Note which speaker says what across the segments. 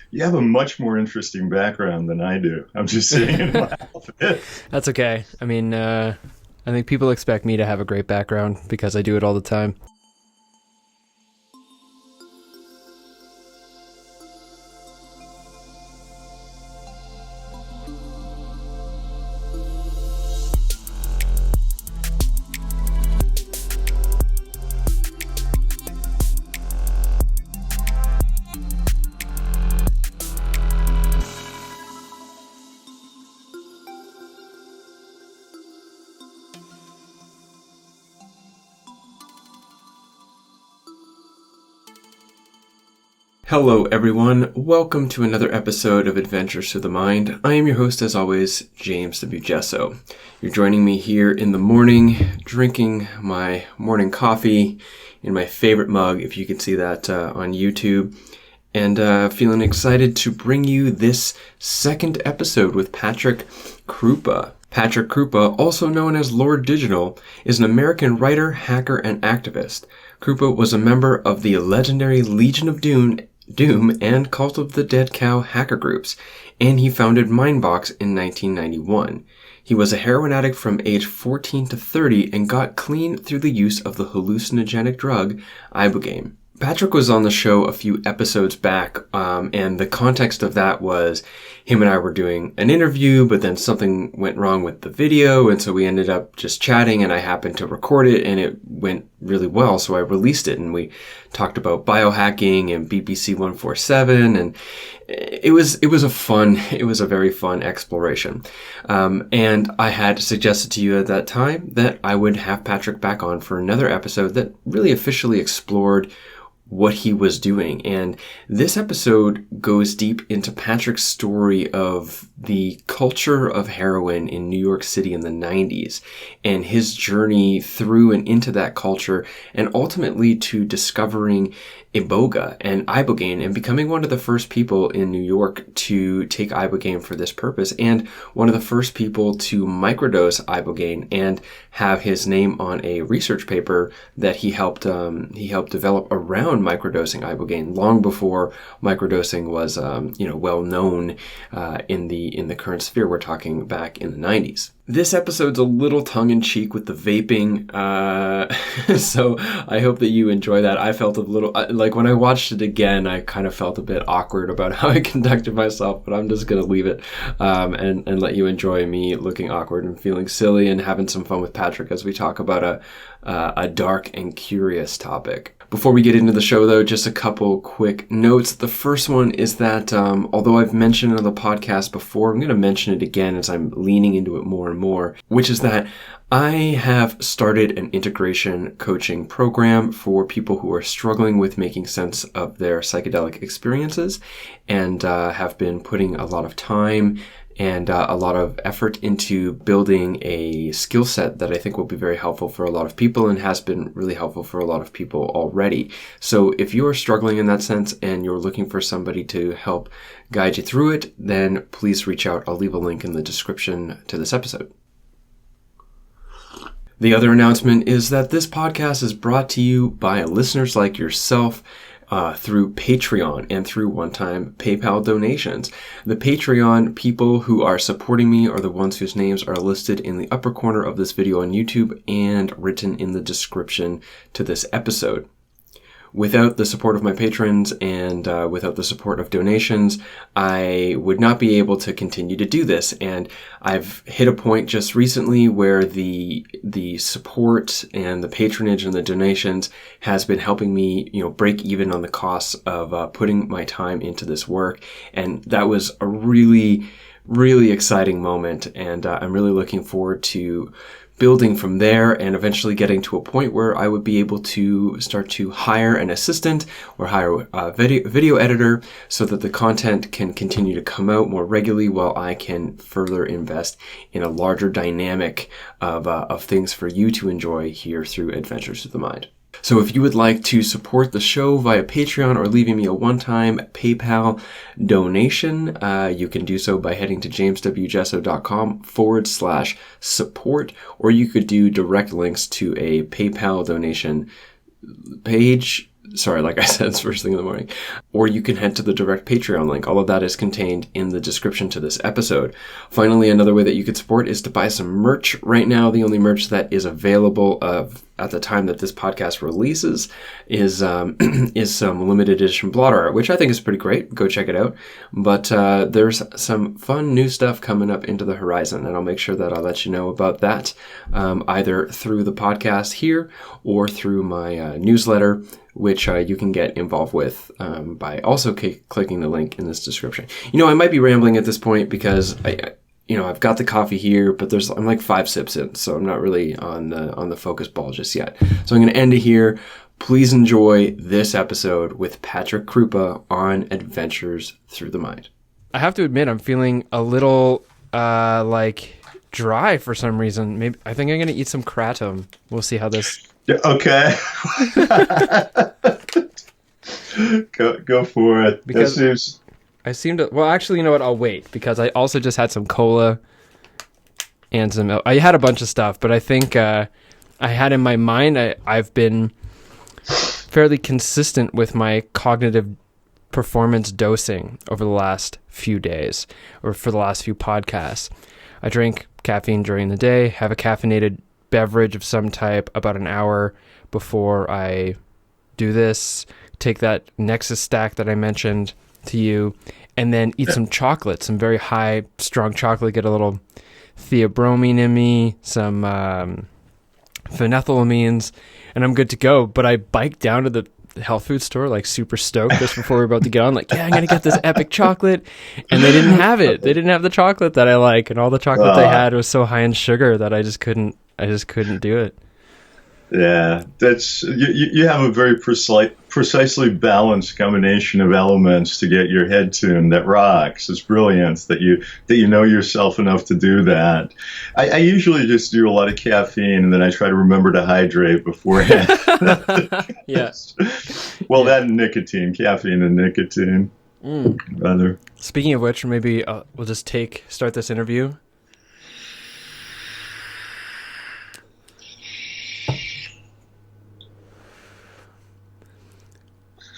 Speaker 1: You have a much more interesting background than I do. I'm just sitting in my office.
Speaker 2: That's okay. I think people expect me to have a great background because I do it all the time.
Speaker 3: Hello everyone, welcome to another episode of Adventures Through the Mind. I am your host as always, James W. Jesso. You're joining me here in the morning, drinking my morning coffee in my favorite mug, if you can see that on YouTube, and feeling excited to bring you this second episode with Patrick Kroupa. Patrick Krupa, also known as Lord Digital, is an American writer, hacker, and activist. Krupa was a member of the legendary Legion of Doom and Cult of the Dead Cow hacker groups, and he founded Mindbox in 1991. He was a heroin addict from age 14 to 30 and got clean through the use of the hallucinogenic drug Ibogaine. Patrick was on the show a few episodes back, and the context of that was him and I were doing an interview, but then something went wrong with the video, and so we ended up just chatting, and I happened to record it, and it went really well, so I released it, and we talked about biohacking and BBC 147, and it was a very fun exploration. And I had suggested to you at that time that I would have Patrick back on for another episode that really officially explored what he was doing. And this episode goes deep into Patrick's story of the culture of heroin in New York City in the 90s and his journey through and into that culture, and ultimately to discovering Ibogaine and becoming one of the first people in New York to take Ibogaine for this purpose, and one of the first people to microdose Ibogaine and have his name on a research paper that he helped develop around microdosing Ibogaine long before microdosing was well known in the current sphere. We're talking back in the 90s. This episode's a little tongue-in-cheek with the vaping, so I hope that you enjoy that. I felt a little, like when I watched it again, I kind of felt a bit awkward about how I conducted myself, but I'm just going to leave it and let you enjoy me looking awkward and feeling silly and having some fun with Patrick as we talk about a dark and curious topic. Before we get into the show, though, just a couple quick notes. The first one is that although I've mentioned it on the podcast before, I'm going to mention it again as I'm leaning into it more and more, which is that I have started an integration coaching program for people who are struggling with making sense of their psychedelic experiences, and have been putting a lot of time and a lot of effort into building a skill set that I think will be very helpful for a lot of people and has been really helpful for a lot of people already. So if you are struggling in that sense and you're looking for somebody to help guide you through it, then please reach out. I'll leave a link in the description to this episode. The other announcement is that this podcast is brought to you by listeners like yourself, through Patreon and through one-time PayPal donations. The Patreon people who are supporting me are the ones whose names are listed in the upper corner of this video on YouTube and written in the description to this episode. Without the support of my patrons and without the support of donations, I would not be able to continue to do this. And I've hit a point just recently where the support and the patronage and the donations has been helping me, break even on the costs of putting my time into this work. And that was a really, really exciting moment. And I'm really looking forward to building from there and eventually getting to a point where I would be able to start to hire an assistant or hire a video editor so that the content can continue to come out more regularly while I can further invest in a larger dynamic of things for you to enjoy here through Adventures Through the Mind. So if you would like to support the show via Patreon or leaving me a one-time PayPal donation, you can do so by heading to jameswjesso.com/support, or you could do direct links to a PayPal donation page Sorry, like I said, it's first thing in the morning. Or you can head to the direct Patreon link. All of that is contained in the description to this episode. Finally, another way that you could support is to buy some merch. Right now, the only merch that is available at the time that this podcast releases is some limited edition blotter art, which I think is pretty great. Go check it out. But there's some fun new stuff coming up into the horizon, and I'll make sure that I'll let you know about that either through the podcast here or through my newsletter, which you can get involved with by also clicking the link in this description. I might be rambling at this point because I've got the coffee here, but I'm like 5 sips in, so I'm not really on the focus ball just yet. So I'm going to end it here. Please enjoy this episode with Patrick Kroupa on Adventures Through the Mind.
Speaker 2: I have to admit, I'm feeling a little dry for some reason. Maybe I think I'm going to eat some kratom. We'll see how this.
Speaker 1: Yeah, okay. go for it.
Speaker 2: Because I seem to. Well, actually, you know what? I'll wait because I also just had some cola and some. I had a bunch of stuff, but I think I had in my mind. I've been fairly consistent with my cognitive performance dosing over the last few days, or for the last few podcasts. I drink caffeine during the day, have a caffeinated beverage of some type about an hour before I do this, take that Nexus stack that I mentioned to you, and then eat some chocolate, some very high, strong chocolate, get a little theobromine in me, some phenethylamines, and I'm good to go. But I biked down to the health food store like super stoked just before we were about to get on, like, yeah, I'm gonna get this epic chocolate, and they didn't have it. They didn't have the chocolate that I like, and all the chocolate they had was so high in sugar that I just couldn't do it.
Speaker 1: Yeah, that's you have a very precisely balanced combination of elements to get your head tuned that rocks. It's brilliant that you know yourself enough to do that. I usually just do a lot of caffeine and then I try to remember to hydrate beforehand.
Speaker 2: Yes.
Speaker 1: Well, that and nicotine, caffeine and nicotine. Rather.
Speaker 2: Speaking of which, maybe we'll just start this interview.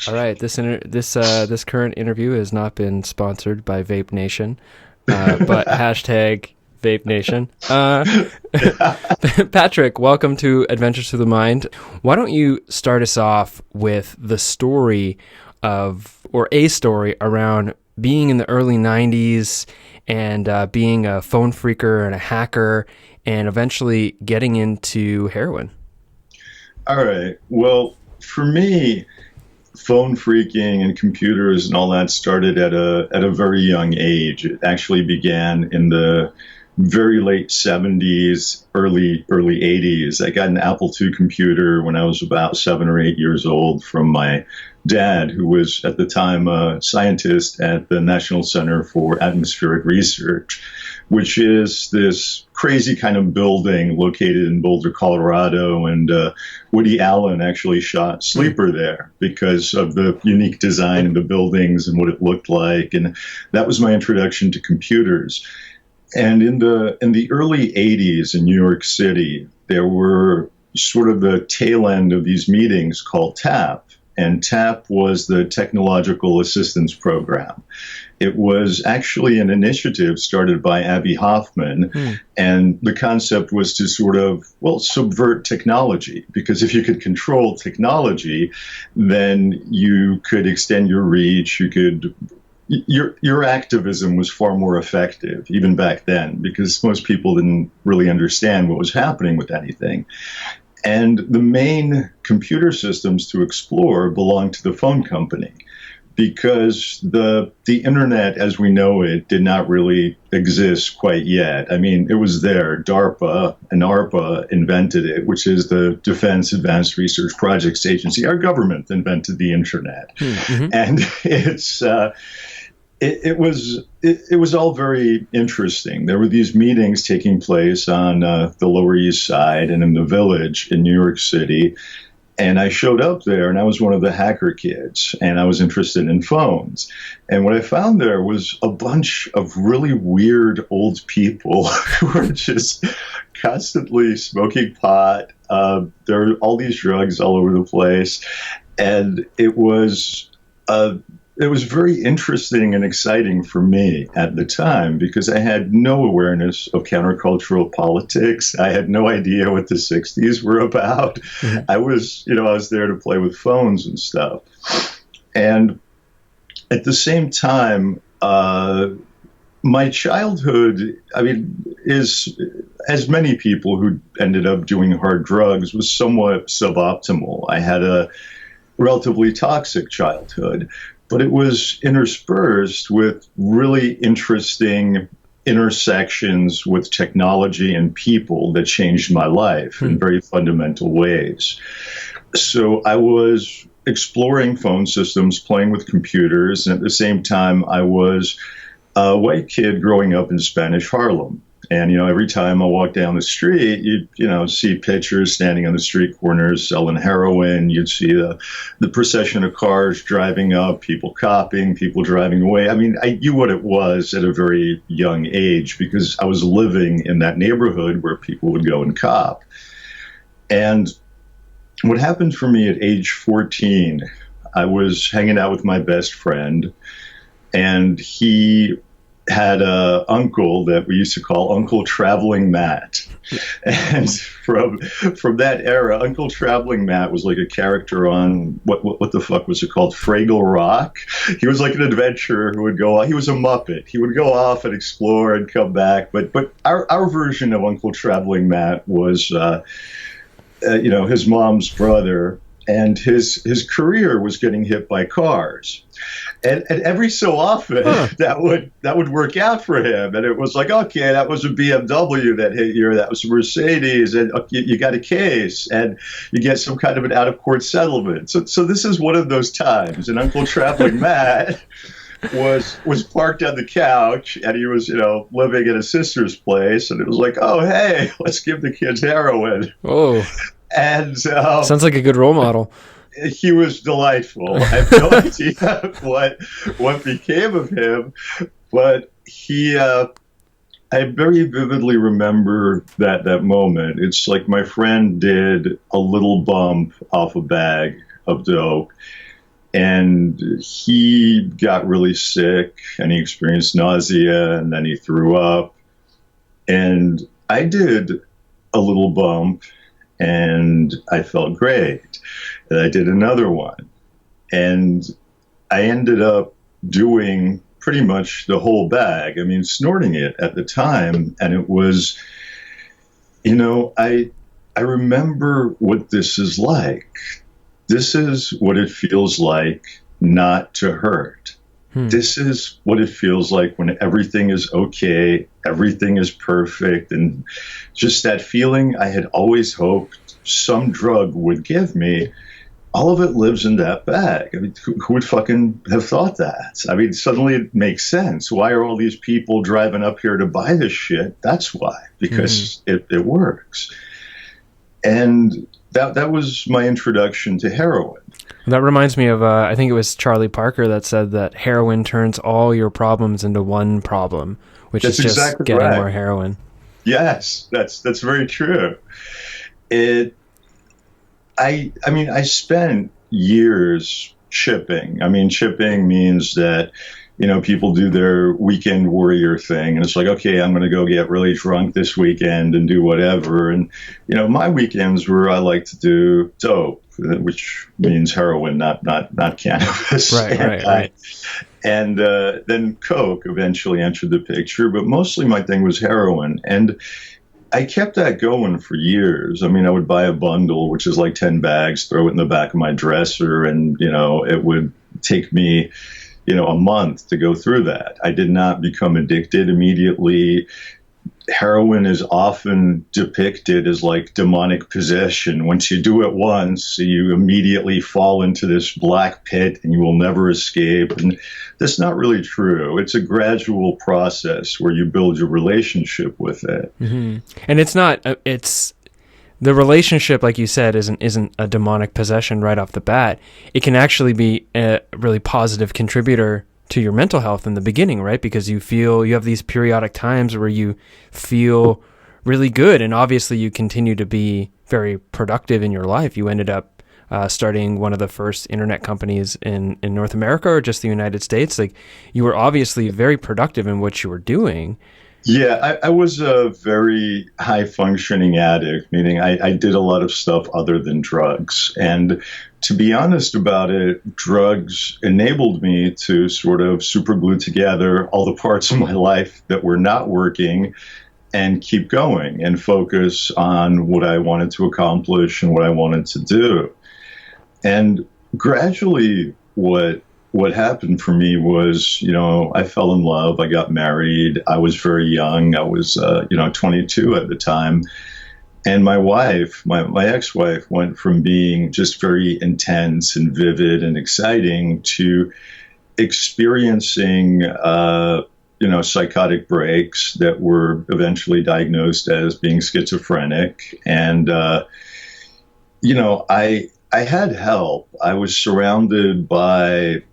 Speaker 2: All right, this current interview has not been sponsored by Vape Nation, but hashtag Vape Nation. Patrick, welcome to Adventures Through the Mind. Why don't you start us off with the story a story around being in the early 90s and being a phone phreaker and a hacker and eventually getting into heroin? All
Speaker 1: right. Well, for me, phone phreaking and computers and all that started at a very young age. It actually began in the very late 70s, early 80s. I got an Apple II computer when I was about 7 or 8 years old from my dad, who was at the time a scientist at the National Center for Atmospheric Research, which is this crazy kind of building located in Boulder, Colorado. And Woody Allen actually shot Sleeper there because of the unique design of the buildings and what it looked like. And that was my introduction to computers. And in the early 80s in New York City, there were sort of the tail end of these meetings called TAP. And TAP was the Technological Assistance Program. It was actually an initiative started by Abbie Hoffman, and the concept was to sort of, subvert technology, because if you could control technology, then you could extend your reach, your activism was far more effective, even back then, because most people didn't really understand what was happening with anything. And the main computer systems to explore belonged to the phone company, because the internet as we know it did not really exist quite yet. I mean, it was there. DARPA and ARPA invented it, which is the Defense Advanced Research Projects Agency. Our government invented the internet. And it was all very interesting. There were these meetings taking place on the Lower East Side and in the Village in New York City. And I showed up there, and I was one of the hacker kids, and I was interested in phones. And what I found there was a bunch of really weird old people who were just constantly smoking pot. There were all these drugs all over the place. And it was very interesting and exciting for me at the time because I had no awareness of countercultural politics. I had no idea what the 60s were about.
Speaker 2: Mhm.
Speaker 1: I was there to play with phones and stuff. And at the same time, my childhood, is, as many people who ended up doing hard drugs, was somewhat suboptimal. I had a relatively toxic childhood, but it was interspersed with really interesting intersections with technology and people that changed my life in very fundamental ways. So I was exploring phone systems, playing with computers, and at the same time, I was a white kid growing up in Spanish Harlem. And, every time I walk down the street, you'd see pitchers standing on the street corners selling heroin. You'd see the procession of cars driving up, people copying, people driving away. I mean, I knew what it was at a very young age because I was living in that neighborhood where people would go and cop. And what happened for me at age 14, I was hanging out with my best friend, and he had a uncle that we used to call Uncle Traveling Matt. And from that era, Uncle Traveling Matt was like a character on what the fuck was it called? Fraggle Rock. He was like an adventurer who would go. He was a Muppet. He would go off and explore and come back. But our version of Uncle Traveling Matt was his mom's brother, and his career was getting hit by cars. And every so often, that would work out for him. And it was like, okay, that was a BMW that hit you, or that was a Mercedes, and you got a case, and you get some kind of an out-of-court settlement. So this is one of those times. And Uncle Traveling Matt was parked on the couch, and he was, living at his sister's place. And it was like, oh, hey, let's give the kids heroin.
Speaker 2: Oh,
Speaker 1: and
Speaker 2: sounds like a good role model.
Speaker 1: He was delightful. I have no idea what became of him, but I very vividly remember that moment. It's like my friend did a little bump off a bag of dope, and he got really sick, and he experienced nausea, and then he threw up. And I did a little bump, and I felt great. And I did another one, and I ended up doing pretty much the whole bag. I mean, snorting it at the time, and it was, I remember what this is like. This is what it feels like not to hurt. This is what it feels like when everything is okay, everything is perfect, and just that feeling I had always hoped some drug would give me. All of it lives in that bag. I mean, who would fucking have thought that? I mean, suddenly it makes sense. Why are all these people driving up here to buy this shit? That's why, because it works. And that was my introduction to heroin.
Speaker 2: That reminds me of, I think it was Charlie Parker that said that heroin turns all your problems into one problem, which is just
Speaker 1: exactly
Speaker 2: getting
Speaker 1: right.
Speaker 2: more heroin.
Speaker 1: Yes, that's very true. I spent years chipping. I mean, chipping means that, people do their weekend warrior thing. And it's like, okay, I'm going to go get really drunk this weekend and do whatever. And, my weekends were, I like to do dope, which means heroin, not cannabis.
Speaker 2: Right.
Speaker 1: And then coke eventually entered the picture. But mostly my thing was heroin. And I kept that going for years. I mean, I would buy a bundle, which is like 10 bags, throw it in the back of my dresser, and, it would take me, a month to go through that. I did not become addicted immediately. Heroin is often depicted as like demonic possession. Once you do it once, you immediately fall into this black pit and you will never escape. And that's not really true. It's a gradual process where you build your relationship with it.
Speaker 2: Mm-hmm. And it's not, it's the relationship, like you said, isn't a demonic possession right off the bat. It can actually be a really positive contributor to your mental health in the beginning, right? Because you have these periodic times where you feel really good, and obviously you continue to be very productive in your life. You ended up starting one of the first internet companies in North America or just the United States. Like, you were obviously very productive in what you were doing.
Speaker 1: Yeah, I was a very high functioning addict, meaning I did a lot of stuff other than drugs. And to be honest about it, drugs enabled me to sort of superglue together all the parts of my life that were not working and keep going and focus on what I wanted to accomplish and what I wanted to do. And gradually, what happened for me was, I fell in love. I got married. I was very young. I was, 22 at the time. And my wife, my ex-wife, went from being just very intense and vivid and exciting to experiencing, psychotic breaks that were eventually diagnosed as being schizophrenic. And, I had help. I was surrounded by,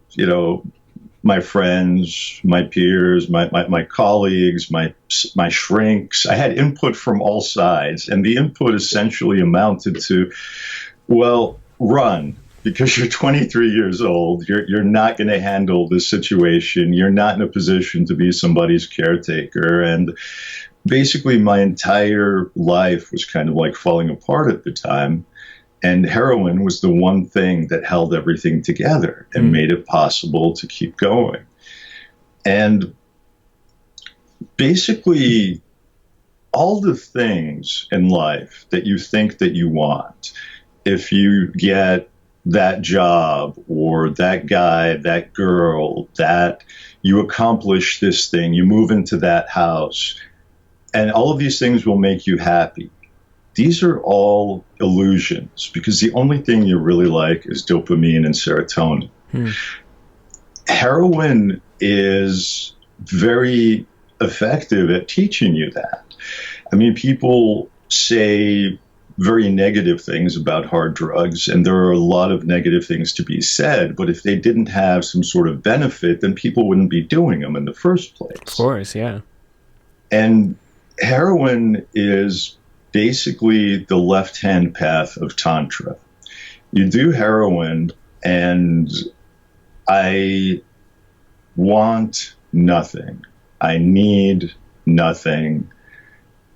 Speaker 1: my friends, my peers, my colleagues, my shrinks. I had input from all sides, and the input essentially amounted to, well, run, because you're 23 years old. You're not going to handle this situation. You're not in a position to be somebody's caretaker. And basically, my entire life was kind of like falling apart at the time. And heroin was the one thing that held everything together and made it possible to keep going. And basically, all the things in life that you think that you want, if you get that job or that guy, that girl, that you accomplish this thing, you move into that house, and all of these things will make you happy. These are all illusions, because the only thing you really like is dopamine and serotonin. Heroin is very effective at teaching you that. I mean, people say very negative things about hard drugs, and there are a lot of negative things to be said, but if they didn't have some sort of benefit, then people wouldn't be doing them in the first place.
Speaker 2: Of course, yeah.
Speaker 1: And heroin is basically the left-hand path of tantra. You do heroin, and I want nothing. I need nothing.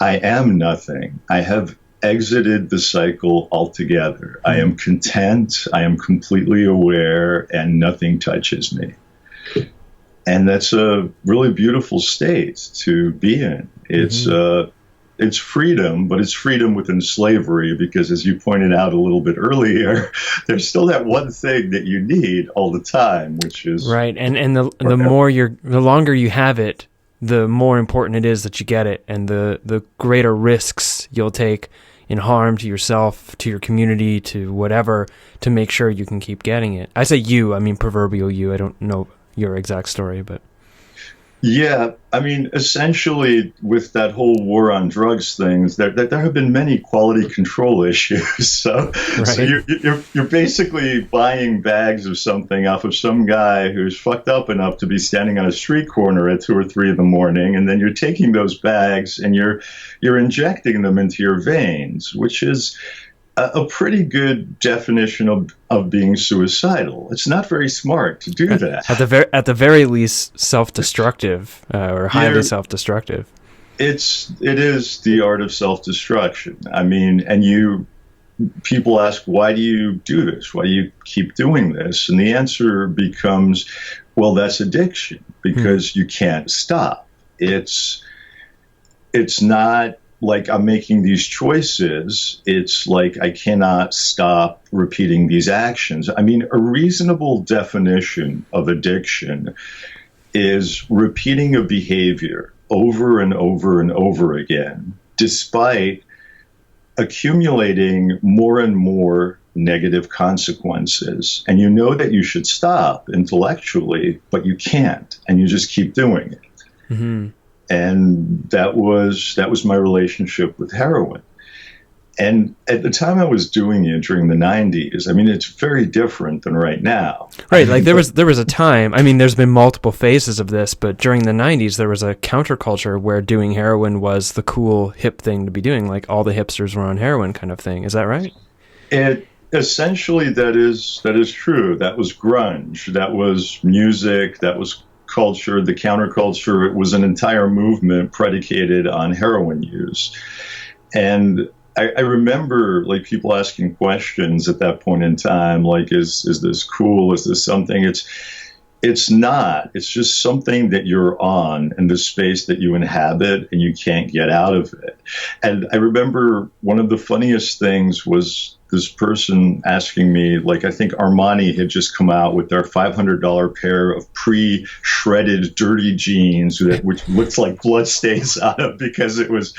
Speaker 1: I am nothing. I have exited the cycle altogether. I am content. I am completely aware, and nothing touches me. And that's a really beautiful state to be in. It's freedom, but it's freedom within slavery, because, as you pointed out a little bit earlier, there's still that one thing that you need all the time, which is
Speaker 2: right. And the longer you have it, the more important it is that you get it, and the greater risks you'll take in harm to yourself, to your community, to whatever, to make sure you can keep getting it. I say you, I mean proverbial you. I don't know your exact story, but.
Speaker 1: Yeah, I mean, essentially, with that whole war on drugs things, there have been many quality control issues. So you're basically buying bags of something off of some guy who's fucked up enough to be standing on a street corner at 2 or 3 in the morning, and then you're taking those bags and you're injecting them into your veins, which is a pretty good definition of being suicidal. It's not very smart to do that.
Speaker 2: At the very least, self-destructive or highly self-destructive.
Speaker 1: It is the art of self-destruction. I mean, and people ask, why do you do this? Why do you keep doing this? And the answer becomes, well, that's addiction, because you can't stop. It's not like I'm making these choices. It's like I cannot stop repeating these actions. I mean, a reasonable definition of addiction is repeating a behavior over and over and over again, despite accumulating more and more negative consequences. And you know that you should stop intellectually, but you can't, and you just keep doing it. Mm-hmm. And that was my relationship with heroin. And at the time I was doing it during the 90s, I mean, it's very different than right now.
Speaker 2: Right, like there was a time, I mean, there's been multiple phases of this, but during the 90s, there was a counterculture where doing heroin was the cool, hip thing to be doing. Like all the hipsters were on heroin kind of thing. Is that right?
Speaker 1: Essentially, that is true. That was grunge. That was music. That was culture. The counterculture. It was an entire movement predicated on heroin use. And I remember like people asking questions at that point in time, like, is this cool? Is this something? It's not. It's just something that you're on in the space that you inhabit and you can't get out of it. And I remember one of the funniest things was this person asking me, like, I think Armani had just come out with their $500 pair of pre-shredded dirty jeans, which looked like blood stains on them because it was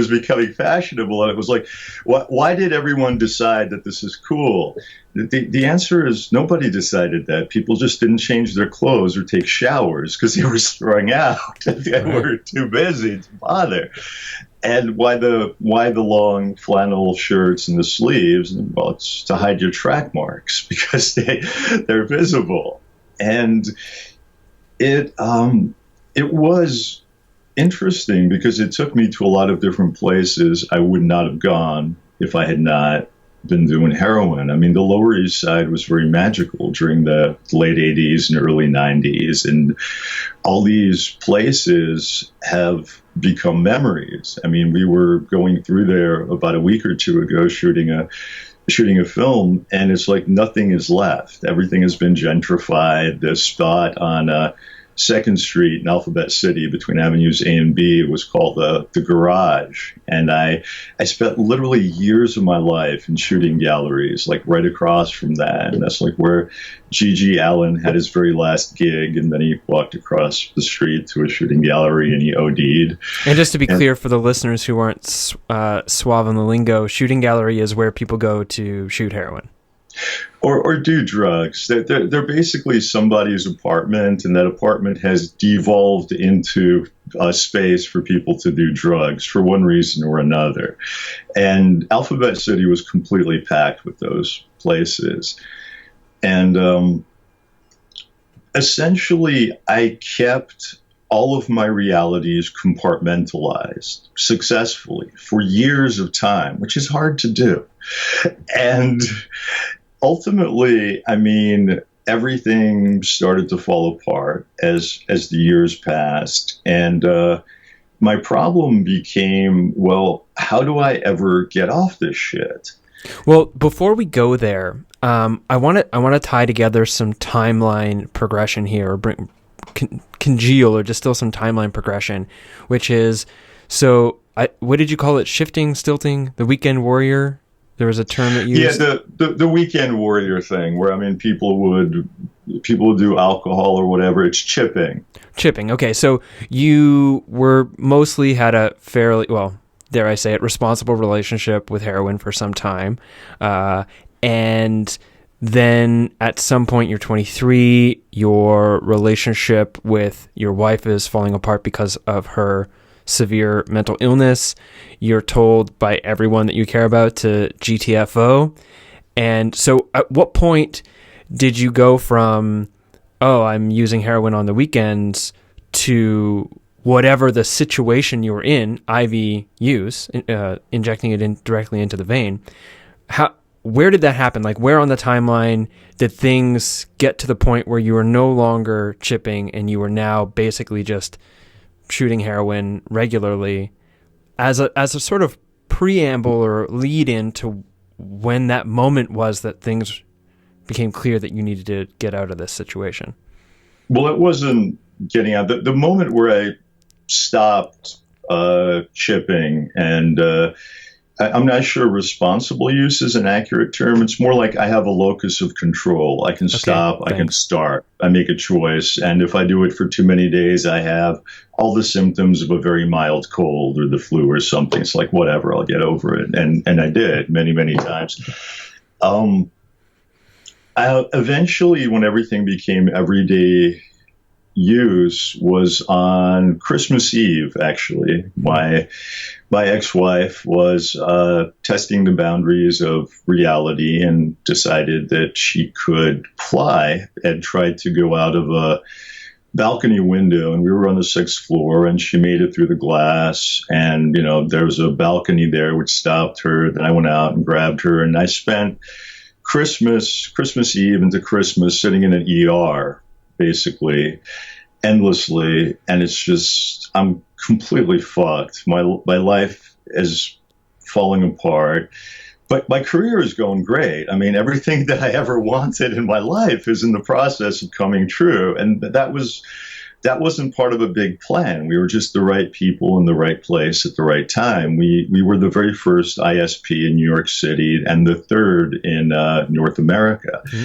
Speaker 1: becoming fashionable. And it was like, why did everyone decide that this is cool? The answer is nobody decided that. People just didn't change their clothes or take showers because they were strung out. They were too busy to bother. And why the long flannel shirts and the sleeves? Well, it's to hide your track marks because they're visible. And it was interesting because it took me to a lot of different places I would not have gone if I had not been doing heroin. I mean, the Lower East Side was very magical during the late 80s and early 90s. And all these places have become memories. I mean, we were going through there about a week or two ago shooting a film, and it's like nothing is left. Everything has been gentrified. The spot on 2nd Street in Alphabet City between Avenues A and B was called the Garage. And I spent literally years of my life in shooting galleries, like right across from that. And that's like where G.G. Allen had his very last gig. And then he walked across the street to a shooting gallery and he OD'd.
Speaker 2: And just to be clear for the listeners who aren't suave on the lingo, shooting gallery is where people go to shoot heroin.
Speaker 1: Or do drugs. They're basically somebody's apartment, and that apartment has devolved into a space for people to do drugs for one reason or another. And Alphabet City was completely packed with those places. And essentially, I kept all of my realities compartmentalized successfully for years of time, which is hard to do. And ultimately, I mean, everything started to fall apart as the years passed. And my problem became, well, how do I ever get off this shit?
Speaker 2: Well, before we go there, I want to tie together some timeline progression here, or congeal or distill some timeline progression, which is, so what did you call it? Shifting, stilting, the weekend warrior? There was a term that you used.
Speaker 1: Yeah, the weekend warrior thing, where I mean, people would do alcohol or whatever. It's chipping. Chipping.
Speaker 2: Okay, so you mostly had a fairly, well, dare I say it, responsible relationship with heroin for some time, and then at some point you're 23. Your relationship with your wife is falling apart because of her severe mental illness. You're told by everyone that you care about to GTFO. And so at what point did you go from, oh, I'm using heroin on the weekends, to whatever the situation you were in, IV use, injecting it directly into the vein? Where did that happen? Like, where on the timeline did things get to the point where you were no longer chipping and you were now basically just shooting heroin regularly as a sort of preamble or lead into when that moment was that things became clear that you needed to get out of this situation?
Speaker 1: Well, it wasn't getting out. The moment where I stopped chipping, and I'm not sure responsible use is an accurate term. It's more like I have a locus of control. I can stop, I can start, I make a choice. And if I do it for too many days, I have all the symptoms of a very mild cold or the flu or something. It's like, whatever, I'll get over it. And I did many, many times. Eventually, when everything became everyday use, was on Christmas Eve, actually. My ex-wife was testing the boundaries of reality and decided that she could fly, and tried to go out of a balcony window, and we were on the 6th floor, and she made it through the glass, and there was a balcony there which stopped her. Then I went out and grabbed her, and I spent Christmas Eve into Christmas, sitting in an ER, basically, endlessly, and it's just I'm completely fucked. My life is falling apart. But my career is going great. I mean, everything that I ever wanted in my life is in the process of coming true. And that wasn't part of a big plan. We were just the right people in the right place at the right time. We were the very first ISP in New York City and the third in North America. Mm-hmm.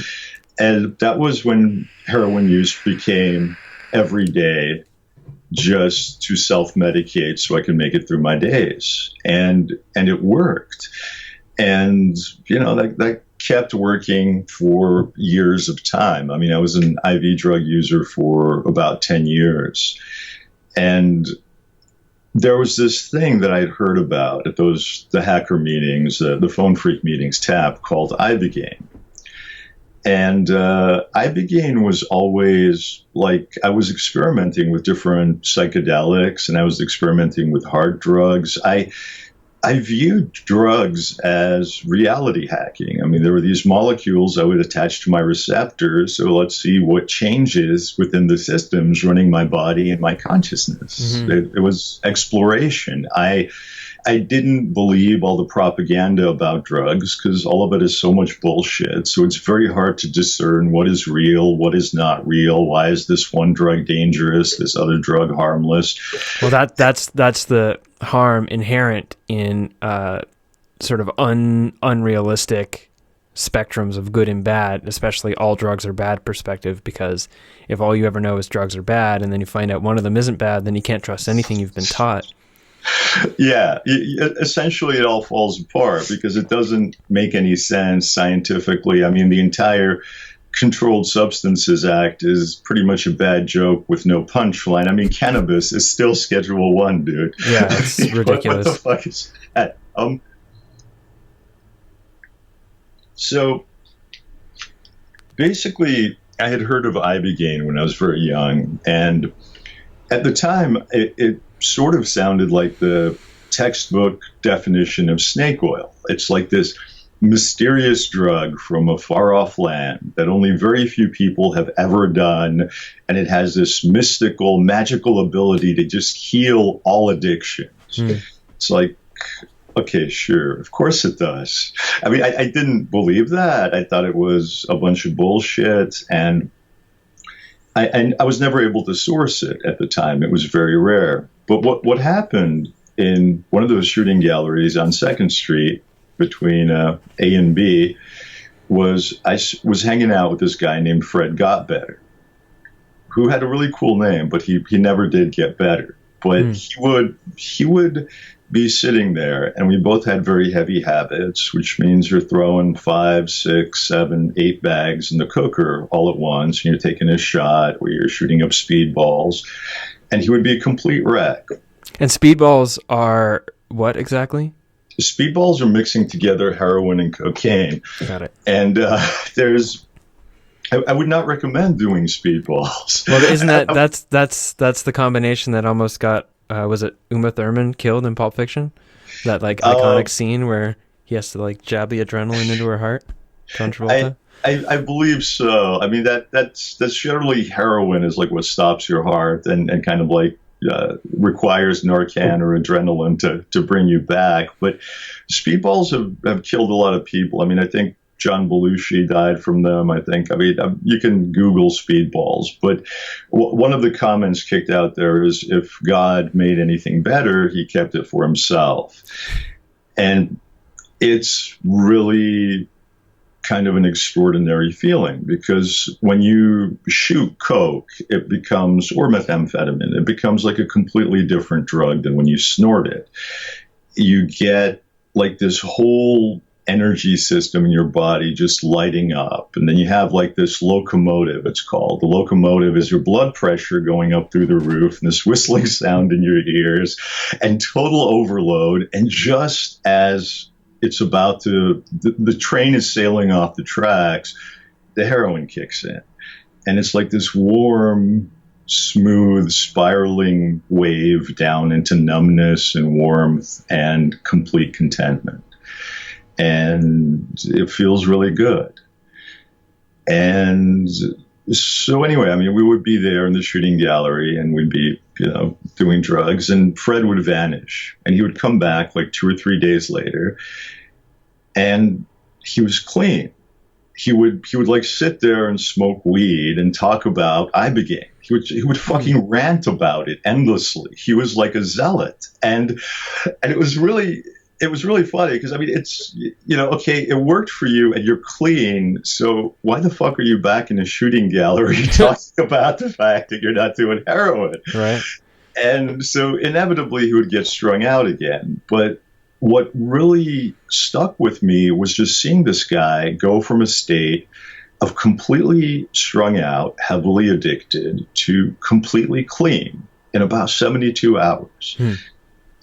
Speaker 1: And that was when heroin use became every day, just to self-medicate so I could make it through my days. And it worked. And, that kept working for years of time. I mean, I was an IV drug user for about 10 years. And there was this thing that I'd heard about at the hacker meetings, the phone freak meetings, TAP, called Ibogaine. And Ibogaine was always like, I was experimenting with different psychedelics, and I was experimenting with hard drugs. I viewed drugs as reality hacking. I mean, there were these molecules I would attach to my receptors. So let's see what changes within the systems running my body and my consciousness. Mm-hmm. It was exploration. I didn't believe all the propaganda about drugs because all of it is so much bullshit. So it's very hard to discern what is real, what is not real. Why is this one drug dangerous, this other drug harmless?
Speaker 2: Well, that's the harm inherent in sort of unrealistic spectrums of good and bad, especially all drugs are bad perspective, because if all you ever know is drugs are bad and then you find out one of them isn't bad, then you can't trust anything you've been taught.
Speaker 1: Yeah, essentially it all falls apart because it doesn't make any sense scientifically. I mean, the entire Controlled Substances Act is pretty much a bad joke with no punchline. I mean, cannabis is still Schedule 1, dude.
Speaker 2: Yeah, it's ridiculous.
Speaker 1: What the fuck is that? So basically, I had heard of Ibogaine when I was very young, and at the time, it sort of sounded like the textbook definition of snake oil. It's like this mysterious drug from a far-off land that only very few people have ever done, and it has this mystical, magical ability to just heal all addictions. It's like, okay, sure, of course it does. I mean, I didn't believe that. I thought it was a bunch of bullshit, and I was never able to source it at the time. It was very rare. But what happened in one of those shooting galleries on 2nd Street between A and B was I was hanging out with this guy named Fred Got Better, who had a really cool name, but he never did get better. But he would be sitting there, and we both had very heavy habits, which means you're throwing 5, 6, 7, 8 bags in the cooker all at once, and you're taking a shot where you're shooting up speedballs, and he would be a complete wreck.
Speaker 2: And speedballs are what exactly?
Speaker 1: Speedballs are mixing together heroin and cocaine.
Speaker 2: Got it.
Speaker 1: And I would not recommend doing speedballs.
Speaker 2: Well, isn't that's the combination that almost got was it Uma Thurman killed in Pulp Fiction? That like iconic scene where he has to like jab the adrenaline into her heart. John Travolta.
Speaker 1: I believe so. I mean that's generally heroin is like what stops your heart and kind of like requires Narcan or adrenaline to bring you back. But speedballs have killed a lot of people. I mean, I think John Belushi died from them. I mean, you can Google speedballs, but one of the comments kicked out there is if God made anything better, he kept it for himself. And it's really kind of an extraordinary feeling because when you shoot coke, it becomes, or methamphetamine, it becomes like a completely different drug than when you snort it. You get like this whole energy system in your body just lighting up. And then you have like this locomotive, it's called. The locomotive is your blood pressure going up through the roof and this whistling sound in your ears and total overload. And just as it's about to, the train is sailing off the tracks, the heroin kicks in. And it's like this warm, smooth, spiraling wave down into numbness and warmth and complete contentment. and it feels really good. And so anyway, I mean, we would be there in the shooting gallery and we'd be, doing drugs, and Fred would vanish and he would come back like 2 or 3 days later and he was clean. He would like sit there and smoke weed and talk about Ibogaine. He would fucking rant about it endlessly. He was like a zealot. And it was really funny because, I mean, it's, okay, it worked for you and you're clean. So why the fuck are you back in a shooting gallery talking about the fact that you're not doing heroin?
Speaker 2: Right.
Speaker 1: And so inevitably he would get strung out again. But what really stuck with me was just seeing this guy go from a state of completely strung out, heavily addicted, to completely clean in about 72 hours.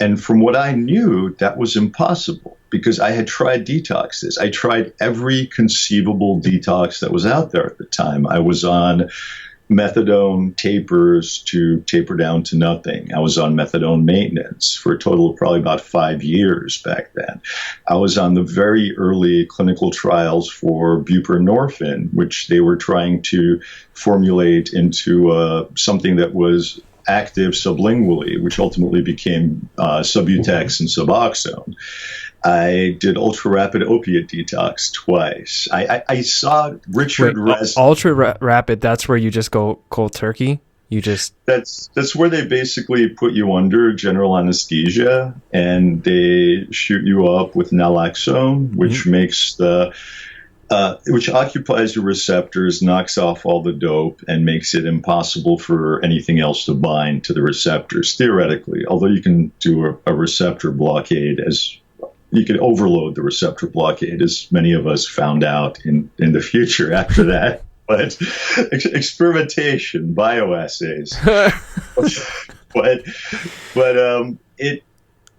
Speaker 1: And from what I knew, that was impossible because I had tried detoxes. I tried every conceivable detox that was out there at the time. I was on methadone tapers to taper down to nothing. I was on methadone maintenance for a total of probably about 5 years back then. I was on the very early clinical trials for buprenorphine, which they were trying to formulate into something that was active sublingually, which ultimately became Subutex and Suboxone. I did ultra-rapid opiate detox twice. I saw Richard Rez.
Speaker 2: Ultra-rapid, that's where you just go cold turkey? That's
Speaker 1: where they basically put you under general anesthesia, and they shoot you up with naloxone, which makes which occupies your receptors, knocks off all the dope, and makes it impossible for anything else to bind to the receptors, theoretically. Although you can do a receptor blockade, as you can overload the receptor blockade, as many of us found out in the future after that. But experimentation, bioassays. but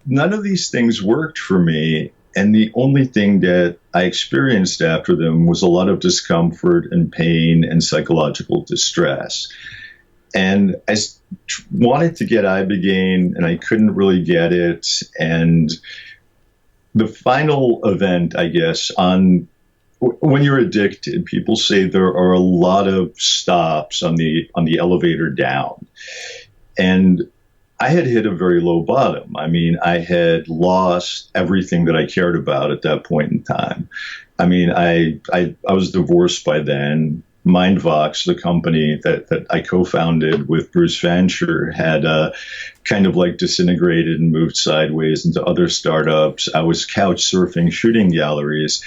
Speaker 1: none of these things worked for me. And the only thing that I experienced after them was a lot of discomfort and pain and psychological distress. And I wanted to get Ibogaine, and I couldn't really get it. And the final event, I guess, when you're addicted, people say there are a lot of stops on the elevator down. And I had hit a very low bottom. I mean, I had lost everything that I cared about at that point in time. I mean, I was divorced by then. Mindvox, the company that I co-founded with Bruce Fancher, had kind of like disintegrated and moved sideways into other startups. I was couch surfing shooting galleries.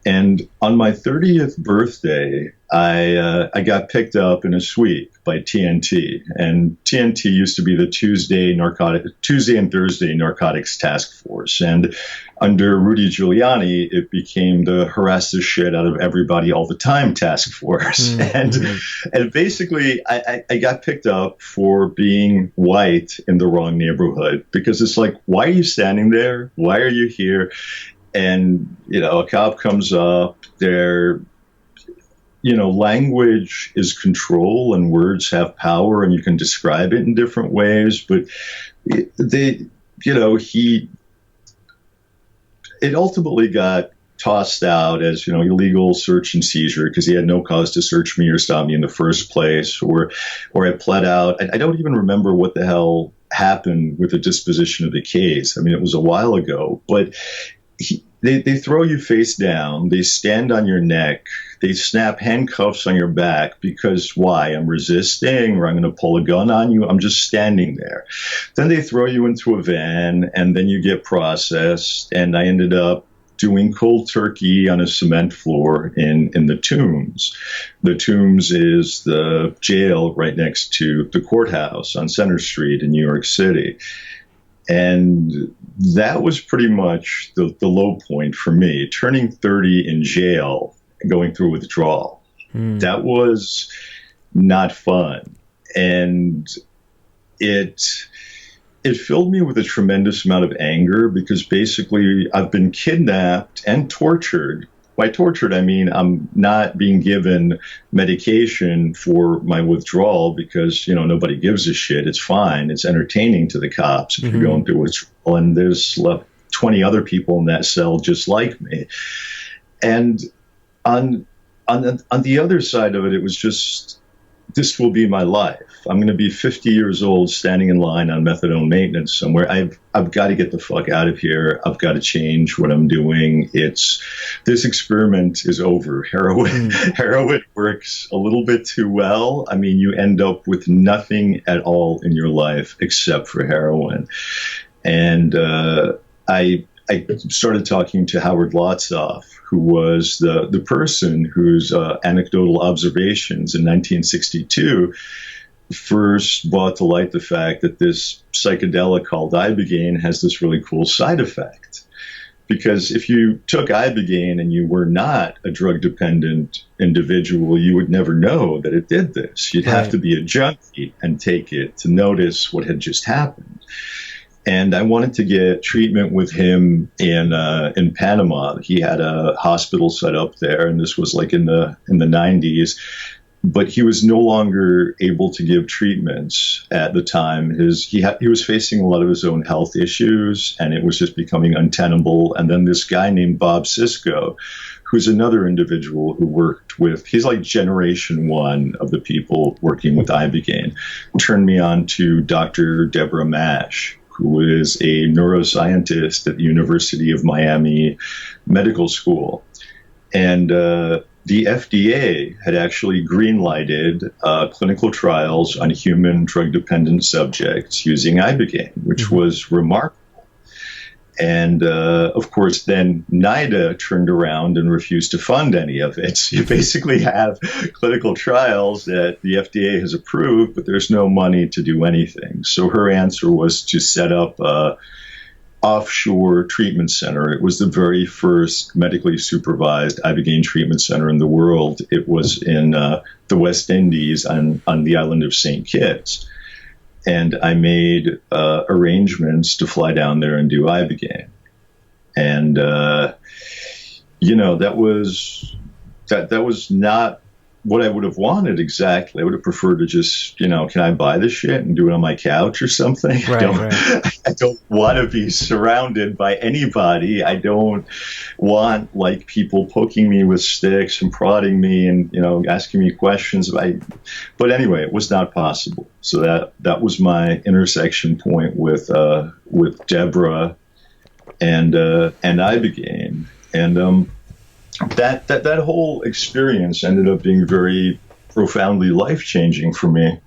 Speaker 1: And on my 30th birthday, I got picked up in a sweep by TNT. And TNT used to be the Tuesday and Thursday Narcotics Task Force. And under Rudy Giuliani, it became the harass the shit out of everybody all the time task force. And basically, I got picked up for being white in the wrong neighborhood, because it's like, why are you standing there? Why are you here? And, a cop comes up, language is control and words have power and you can describe it in different ways. But it ultimately got tossed out as, illegal search and seizure because he had no cause to search me or stop me in the first place, or I pled out. I don't even remember what the hell happened with the disposition of the case. I mean, it was a while ago, but they throw you face down, they stand on your neck, they snap handcuffs on your back because why? I'm resisting, or I'm going to pull a gun on you. I'm just standing there. Then they throw you into a van, and then you get processed, and I ended up doing cold turkey on a cement floor in the Tombs. The Tombs is the jail right next to the courthouse on Center Street in New York City. And that was pretty much the low point for me, turning 30 in jail and going through withdrawal. That was not fun. And it filled me with a tremendous amount of anger because basically I've been kidnapped and tortured. By tortured, I mean I'm not being given medication for my withdrawal because, nobody gives a shit. It's fine. It's entertaining to the cops if you're going through withdrawal. And there's 20 other people in that cell just like me. And on the other side of it, it was just, this will be my life. I'm going to be 50 years old standing in line on methadone maintenance somewhere. I've got to get the fuck out of here. I've got to change what I'm doing. This experiment is over. Heroin works a little bit too well. I mean, you end up with nothing at all in your life except for heroin. And I started talking to Howard Lotsoff, who was the person whose anecdotal observations in 1962 first brought to light the fact that this psychedelic called Ibogaine has this really cool side effect. Because if you took Ibogaine and you were not a drug-dependent individual, you would never know that it did this. You'd have to be a junkie and take it to notice what had just happened. And I wanted to get treatment with him in Panama. He had a hospital set up there, and this was like in the 90s. But he was no longer able to give treatments at the time. He was facing a lot of his own health issues, and it was just becoming untenable. And then this guy named Bob Sisko, who's another individual who worked with, he's like generation one of the people working with Ibogaine, turned me on to Dr. Deborah Mash, who is a neuroscientist at the University of Miami Medical School. And the FDA had actually green-lighted clinical trials on human drug-dependent subjects using Ibogaine, which was remarkable. And, of course, then NIDA turned around and refused to fund any of it. So you basically have clinical trials that the FDA has approved, but there's no money to do anything. So her answer was to set up a offshore treatment center. It was the very first medically supervised Ibogaine treatment center in the world. It was in the West Indies on the island of St. Kitts. And I made arrangements to fly down there and do Ibogaine. And, that was not what I would have wanted exactly. I would have preferred to just, can I buy this shit and do it on my couch or something? I don't want to be surrounded by anybody. I don't want like people poking me with sticks and prodding me and, asking me questions. But anyway, it was not possible. So that was my intersection point with Deborah and Ibogaine. And, that whole experience ended up being very profoundly life-changing for me.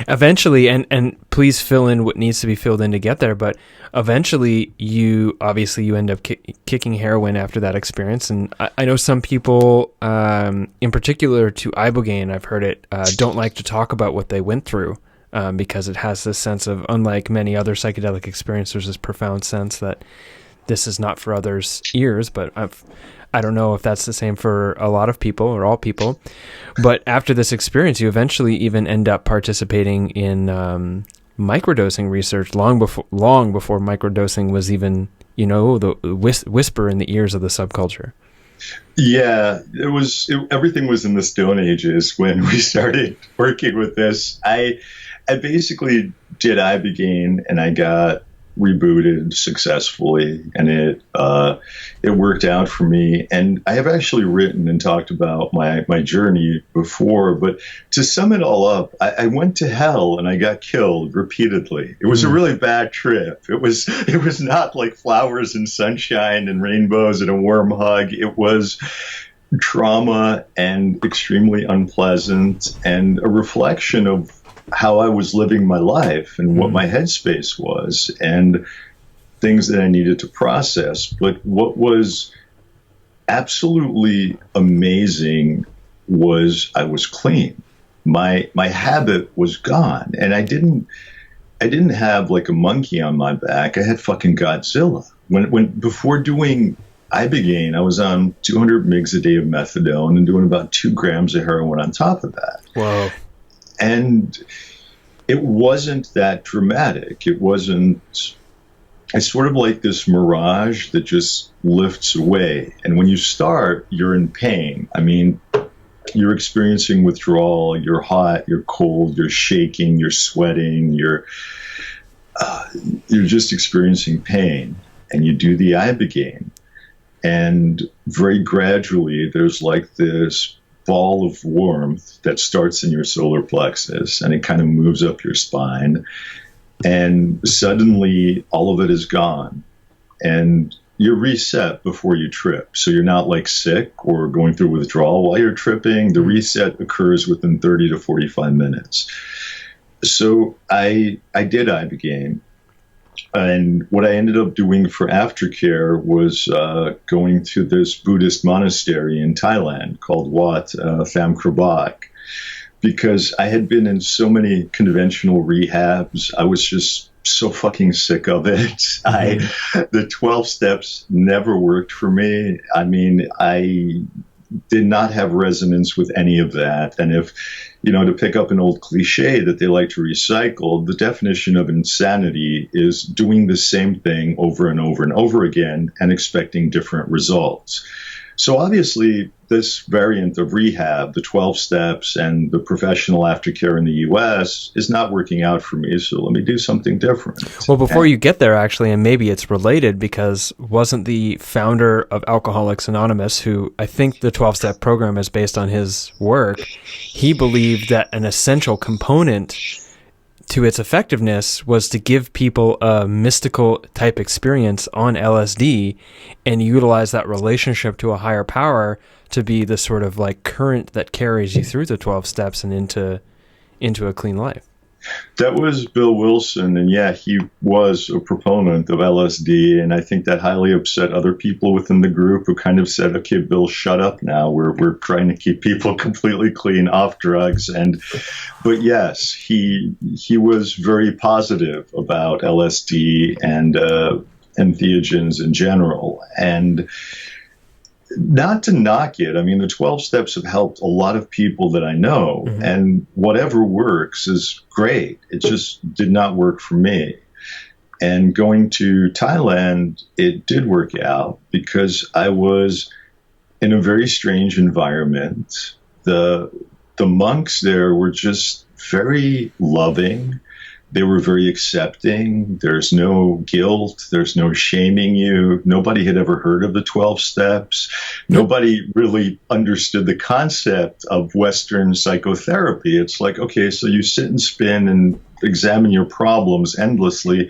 Speaker 2: Eventually, and please fill in what needs to be filled in to get there, but eventually you end up kicking heroin after that experience. And I know some people, in particular to Ibogaine, I've heard it, don't like to talk about what they went through because it has this sense of, unlike many other psychedelic experiences, there's this profound sense that this is not for others' ears, but I don't know if that's the same for a lot of people or all people. But after this experience, you eventually even end up participating in microdosing research long before microdosing was even, the whisper in the ears of the subculture.
Speaker 1: Yeah, everything was in the Stone Ages when we started working with this. I basically did Ibogaine and I got rebooted successfully, and it worked out for me. And I have actually written and talked about my journey before, but to sum it all up, I went to hell and I got killed repeatedly. It was a really bad trip. It was not like flowers and sunshine and rainbows and a warm hug. It was trauma and extremely unpleasant and a reflection of how I was living my life and what my headspace was and things that I needed to process. But what was absolutely amazing was I was clean. My habit was gone, and I didn't have like a monkey on my back. I had fucking Godzilla. When before doing Ibogaine, I was on 200 mgs a day of methadone and doing about 2 grams of heroin on top of that.
Speaker 2: Wow.
Speaker 1: And it wasn't that dramatic. It's sort of like this mirage that just lifts away. And when you start, you're in pain. I mean, you're experiencing withdrawal, you're hot, you're cold, you're shaking, you're sweating, you're just experiencing pain, and you do the Ibogaine, and very gradually there's like this ball of warmth that starts in your solar plexus, and it kind of moves up your spine, and suddenly all of it is gone, and you're reset before you trip. So you're not like sick or going through withdrawal while you're tripping. The reset occurs within 30 to 45 minutes. So I did Ibogaine. And what I ended up doing for aftercare was going to this Buddhist monastery in Thailand called Wat Pham Krupa, because I had been in so many conventional rehabs. I was just so fucking sick of it. The 12 steps never worked for me. I mean, I did not have resonance with any of that. And if, to pick up an old cliche that they like to recycle, the definition of insanity is doing the same thing over and over and over again and expecting different results. So obviously, this variant of rehab, the 12 steps and the professional aftercare in the U.S., is not working out for me. So let me do something different.
Speaker 2: Well, before you get there, actually, and maybe it's related, because wasn't the founder of Alcoholics Anonymous, who I think the 12-step program is based on his work, he believed that an essential component to its effectiveness was to give people a mystical type experience on LSD and utilize that relationship to a higher power to be the sort of like current that carries you through the 12 steps and into a clean life.
Speaker 1: That was Bill Wilson, and yeah, he was a proponent of LSD, and I think that highly upset other people within the group who kind of said, okay, Bill, shut up now. We're trying to keep people completely clean off drugs. But yes, he was very positive about LSD and entheogens in general. And not to knock it, I mean, the 12 steps have helped a lot of people that I know, and whatever works is great. It just did not work for me. And going to Thailand, it did work out because I was in a very strange environment. The monks there were just very loving. They were very accepting. There's no guilt. There's no shaming you. Nobody had ever heard of the 12 steps. Nobody really understood the concept of Western psychotherapy. It's like, okay, so you sit and spin and examine your problems endlessly.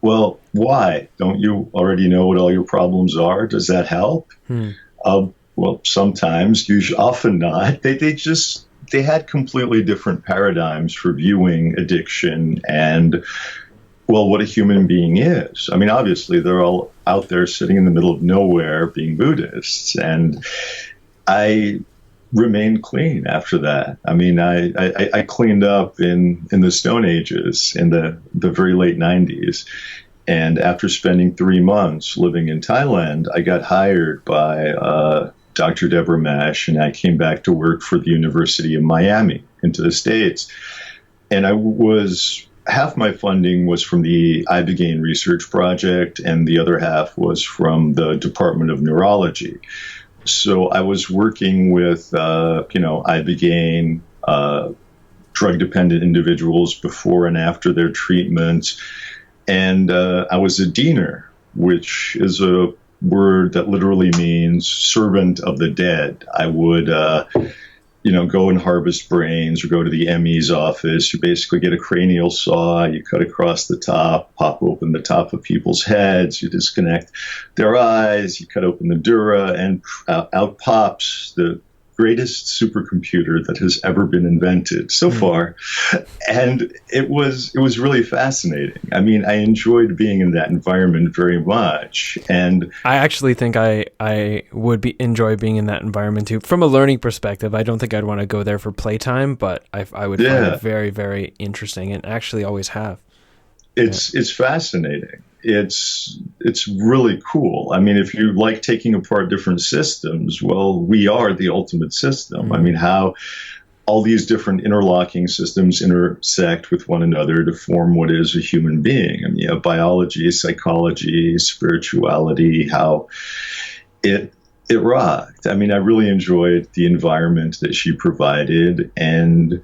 Speaker 1: Well, why? Don't you already know what all your problems are? Does that help? Well, sometimes, usually, often not. They had completely different paradigms for viewing addiction and, well, what a human being is. I mean, obviously, they're all out there sitting in the middle of nowhere being Buddhists. And I remained clean after that. I mean, I cleaned up in the Stone Ages, in the very late 90s. And after spending 3 months living in Thailand, I got hired by Dr. Deborah Mash, and I came back to work for the University of Miami into the States. And half my funding was from the Ibogaine Research Project, and the other half was from the Department of Neurology. So I was working with, Ibogaine, drug-dependent individuals before and after their treatments. And I was a diener, which is a word that literally means servant of the dead. I would, go and harvest brains or go to the ME's office. You basically get a cranial saw, you cut across the top, pop open the top of people's heads, you disconnect their eyes, you cut open the dura, and out pops the greatest supercomputer that has ever been invented so far. And it was really fascinating. I mean, I enjoyed being in that environment very much. And
Speaker 2: I actually think I would enjoy being in that environment too. From a learning perspective, I don't think I'd want to go there for playtime, but I would find it very, very interesting, and actually always have.
Speaker 1: It's fascinating. It's really cool. I mean, if you like taking apart different systems, well, we are the ultimate system. I mean, how all these different interlocking systems intersect with one another to form what is a human being. I mean, you have biology, psychology, spirituality, how it rocked. I mean, I really enjoyed the environment that she provided, and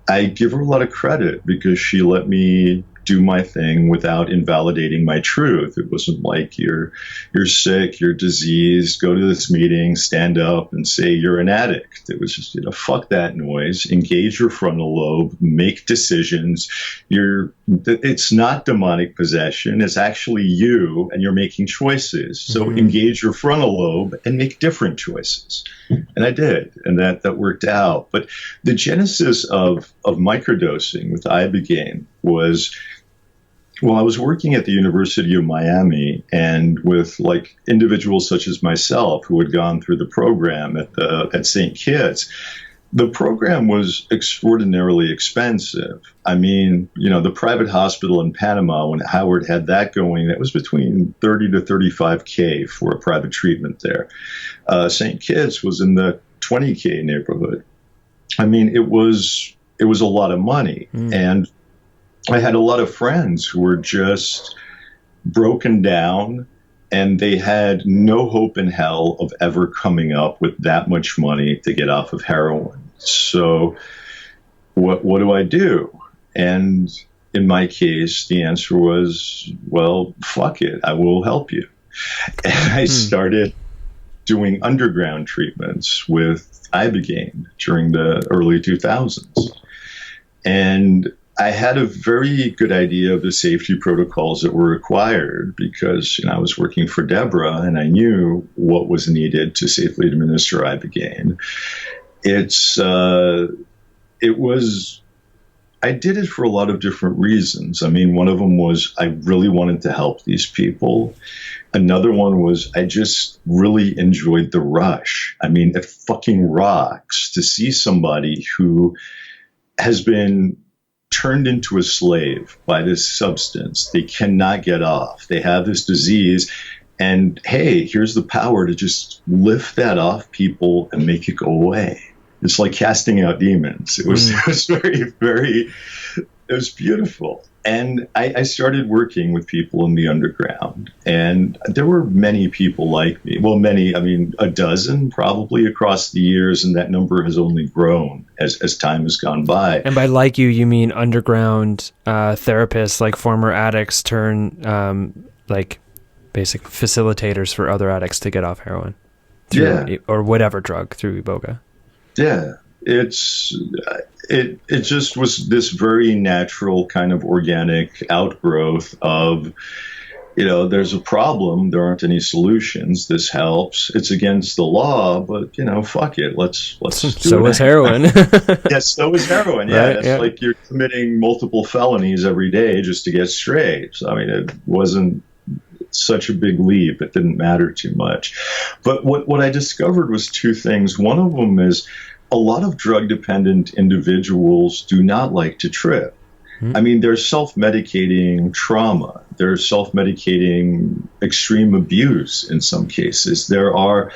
Speaker 1: I give her a lot of credit because she let me do my thing without invalidating my truth. It wasn't like you're sick, you're diseased, go to this meeting, stand up and say you're an addict. It was just, fuck that noise, engage your frontal lobe, make decisions. It's not demonic possession. It's actually you, and you're making choices. So engage your frontal lobe and make different choices. And I did, and that worked out. But the genesis of microdosing with Ibogaine was, well, I was working at the University of Miami, and with like individuals such as myself who had gone through the program at St. Kitts. The program was extraordinarily expensive. I mean, the private hospital in Panama, when Howard had that going, that was between 30 to 35K for a private treatment there. St. Kitts was in the 20K neighborhood. I mean, it was a lot of money. And I had a lot of friends who were just broken down, and they had no hope in hell of ever coming up with that much money to get off of heroin. So what do I do? And in my case, the answer was, well, fuck it, I will help you. And I started doing underground treatments with Ibogaine during the early 2000s. And I had a very good idea of the safety protocols that were required because I was working for Deborah, and I knew what was needed to safely administer Ibogaine. I did it for a lot of different reasons. I mean, one of them was I really wanted to help these people. Another one was I just really enjoyed the rush. I mean, it fucking rocks to see somebody who has been turned into a slave by this substance. They cannot get off. They have this disease. And hey, here's the power to just lift that off people and make it go away. It's like casting out demons. It was very, very, it was beautiful. And I started working with people in the underground. And there were many people like me. Well, many, I mean, a dozen probably across the years. And that number has only grown as time has gone by.
Speaker 2: And by like you mean underground therapists, like former addicts turn like basic facilitators for other addicts to get off heroin. Or whatever drug through Iboga.
Speaker 1: Yeah, it just was this very natural kind of organic outgrowth of, there's a problem. There aren't any solutions. This helps. It's against the law, but fuck it. Let's do
Speaker 2: so is heroin.
Speaker 1: Yes, so is heroin. Yeah,
Speaker 2: right,
Speaker 1: it's like you're committing multiple felonies every day just to get straight. So, I mean, it wasn't such a big leap. It didn't matter too much. But what I discovered was two things. One of them is a lot of drug-dependent individuals do not like to trip. I mean, they're self-medicating trauma. They're self-medicating extreme abuse in some cases. There are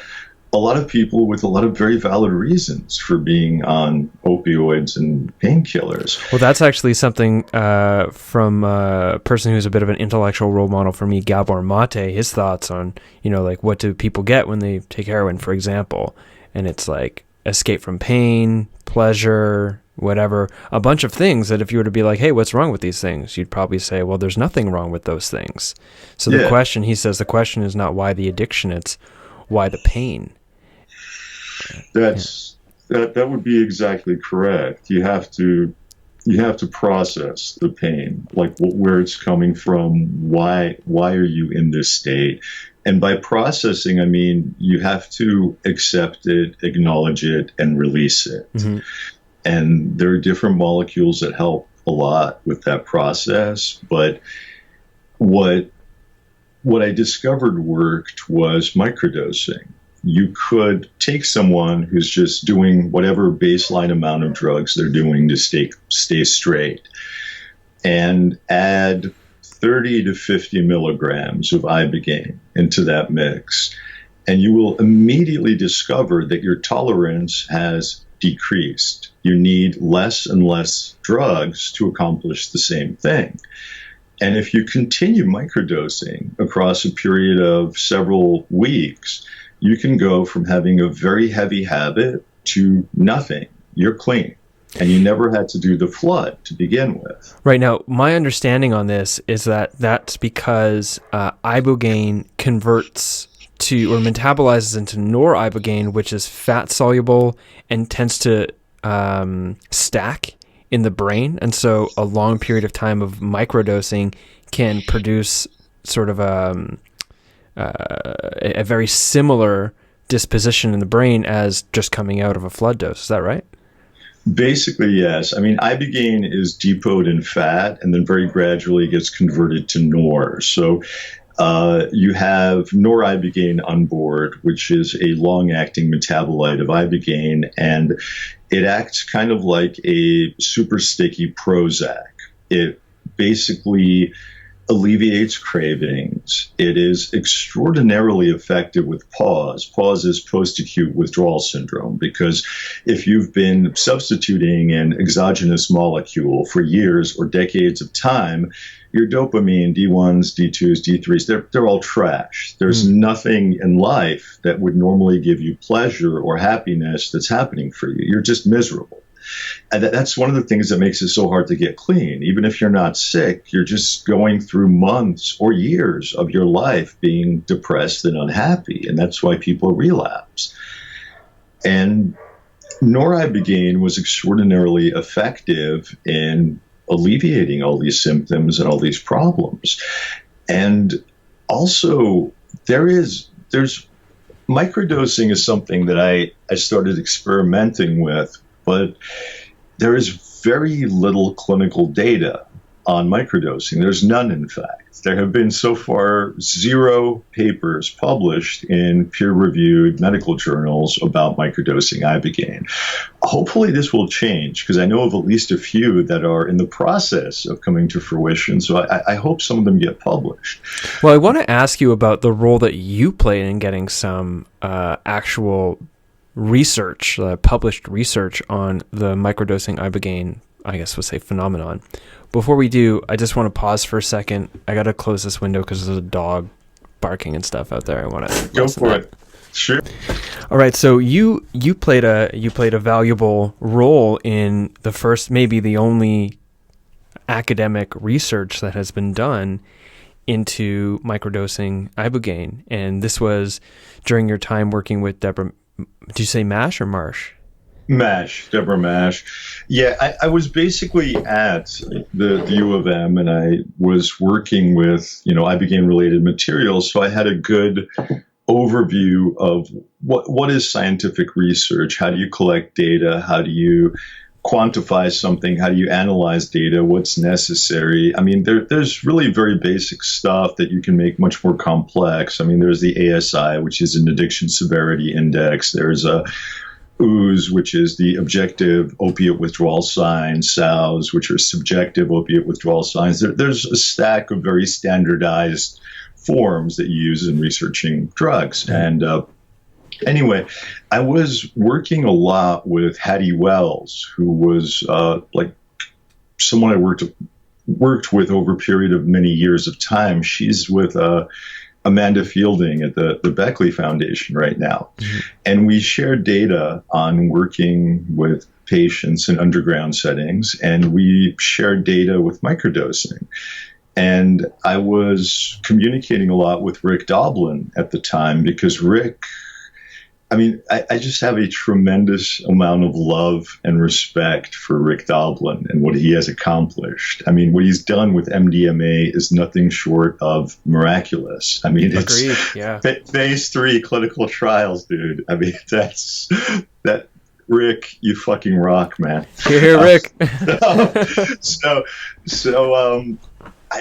Speaker 1: a lot of people with a lot of very valid reasons for being on opioids and painkillers.
Speaker 2: Well, that's actually something from a person who's a bit of an intellectual role model for me, Gabor Mate, his thoughts on, like what do people get when they take heroin, for example. And it's like escape from pain, pleasure, whatever, a bunch of things that if you were to be like, hey, what's wrong with these things? You'd probably say, well, there's nothing wrong with those things. So the question, he says, the question is not why the addiction, it's why the pain.
Speaker 1: That would be exactly correct. You have to process the pain, like where it's coming from, why are you in this state? And by processing, I mean, you have to accept it, acknowledge it, and release it. And there are different molecules that help a lot with that process. But what I discovered worked was microdosing. You could take someone who's just doing whatever baseline amount of drugs they're doing to stay straight and add 30 to 50 milligrams of Ibogaine into that mix. And you will immediately discover that your tolerance has decreased. You need less and less drugs to accomplish the same thing. And if you continue microdosing across a period of several weeks, you can go from having a very heavy habit to nothing. You're clean. And you never had to do the flood to begin with.
Speaker 2: Right. Now, my understanding on this is that that's because Ibogaine converts to or metabolizes into noribogaine, which is fat soluble and tends to stack in the brain. And so a long period of time of microdosing can produce sort of a very similar disposition in the brain as just coming out of a flood dose. Is that right?
Speaker 1: Basically, yes. I mean, Ibogaine is depoted in fat and then very gradually gets converted to nor. So you have noribogaine on board, which is a long-acting metabolite of ibogaine, and it acts kind of like a super sticky Prozac. It basically alleviates cravings. It is extraordinarily effective with PAWS. PAWS is post-acute withdrawal syndrome, because if you've been substituting an exogenous molecule for years or decades of time, your dopamine, D1s, D2s, D3s, they're all trash. There's nothing in life that would normally give you pleasure or happiness that's happening for you. You're just miserable. And that's one of the things that makes it so hard to get clean. Even if you're not sick, you're just going through months or years of your life being depressed and unhappy. And that's why people relapse. And noribogaine was extraordinarily effective in alleviating all these symptoms and all these problems. And also, there's microdosing is something that I started experimenting with, but there is very little clinical data on microdosing. There's none, in fact. There have been so far 0 papers published in peer-reviewed medical journals about microdosing ibogaine. Hopefully this will change, because I know of at least a few that are in the process of coming to fruition, so I hope some of them get published.
Speaker 2: Well, I want to ask you about the role that you played in getting some actual research, published research on the microdosing ibogaine, I guess we'll say, phenomenon. Before we do, I just want to pause for a second. I got to close this window because there's a dog barking and stuff out there. I want to
Speaker 1: go for it. Sure.
Speaker 2: All right. So you played a valuable role in the first, maybe the only academic research that has been done into microdosing ibogaine, and this was during your time working with Deborah. Did you say Mash or Marsh?
Speaker 1: Mash, Deborah Mash. Yeah, I was basically at the U of M, and I was working with, ibogaine-related materials, so I had a good overview of what is scientific research, how do you collect data, how do you quantify something, how do you analyze data, what's necessary. I mean, there's really very basic stuff that you can make much more complex. I mean, there's the ASI, which is an addiction severity index. There's a OOS, which is the objective opiate withdrawal signs, SOWs, which are subjective opiate withdrawal signs. There's a stack of very standardized forms that you use in researching drugs. And anyway, I was working a lot with Hattie Wells, who was someone I worked with over a period of many years of time. She's with Amanda Fielding at the Beckley Foundation right now. Mm-hmm. And we shared data on working with patients in underground settings, and we shared data with microdosing. And I was communicating a lot with Rick Doblin at the time, because Rick, I just have a tremendous amount of love and respect for Rick Doblin and what he has accomplished. I mean, what he's done with MDMA is nothing short of miraculous. I mean,
Speaker 2: Agreed. Yeah.
Speaker 1: Phase 3 clinical trials, dude. I mean, that Rick, you fucking rock, man.
Speaker 2: Here, Rick.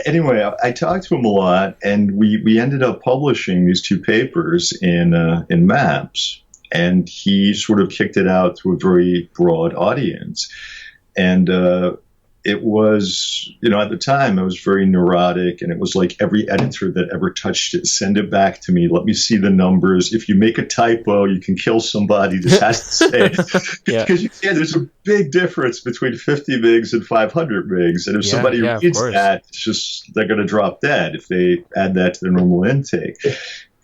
Speaker 1: Anyway, I talked to him a lot, and we ended up publishing these 2 papers in MAPS, and he sort of kicked it out to a very broad audience. And it was, at the time, I was very neurotic, and it was like every editor that ever touched it, send it back to me. Let me see the numbers. If you make a typo, you can kill somebody. This has to stay. Because there's a big difference between 50 mgs and 500 mgs. And if somebody reads that, it's just, they're going to drop dead if they add that to their normal intake.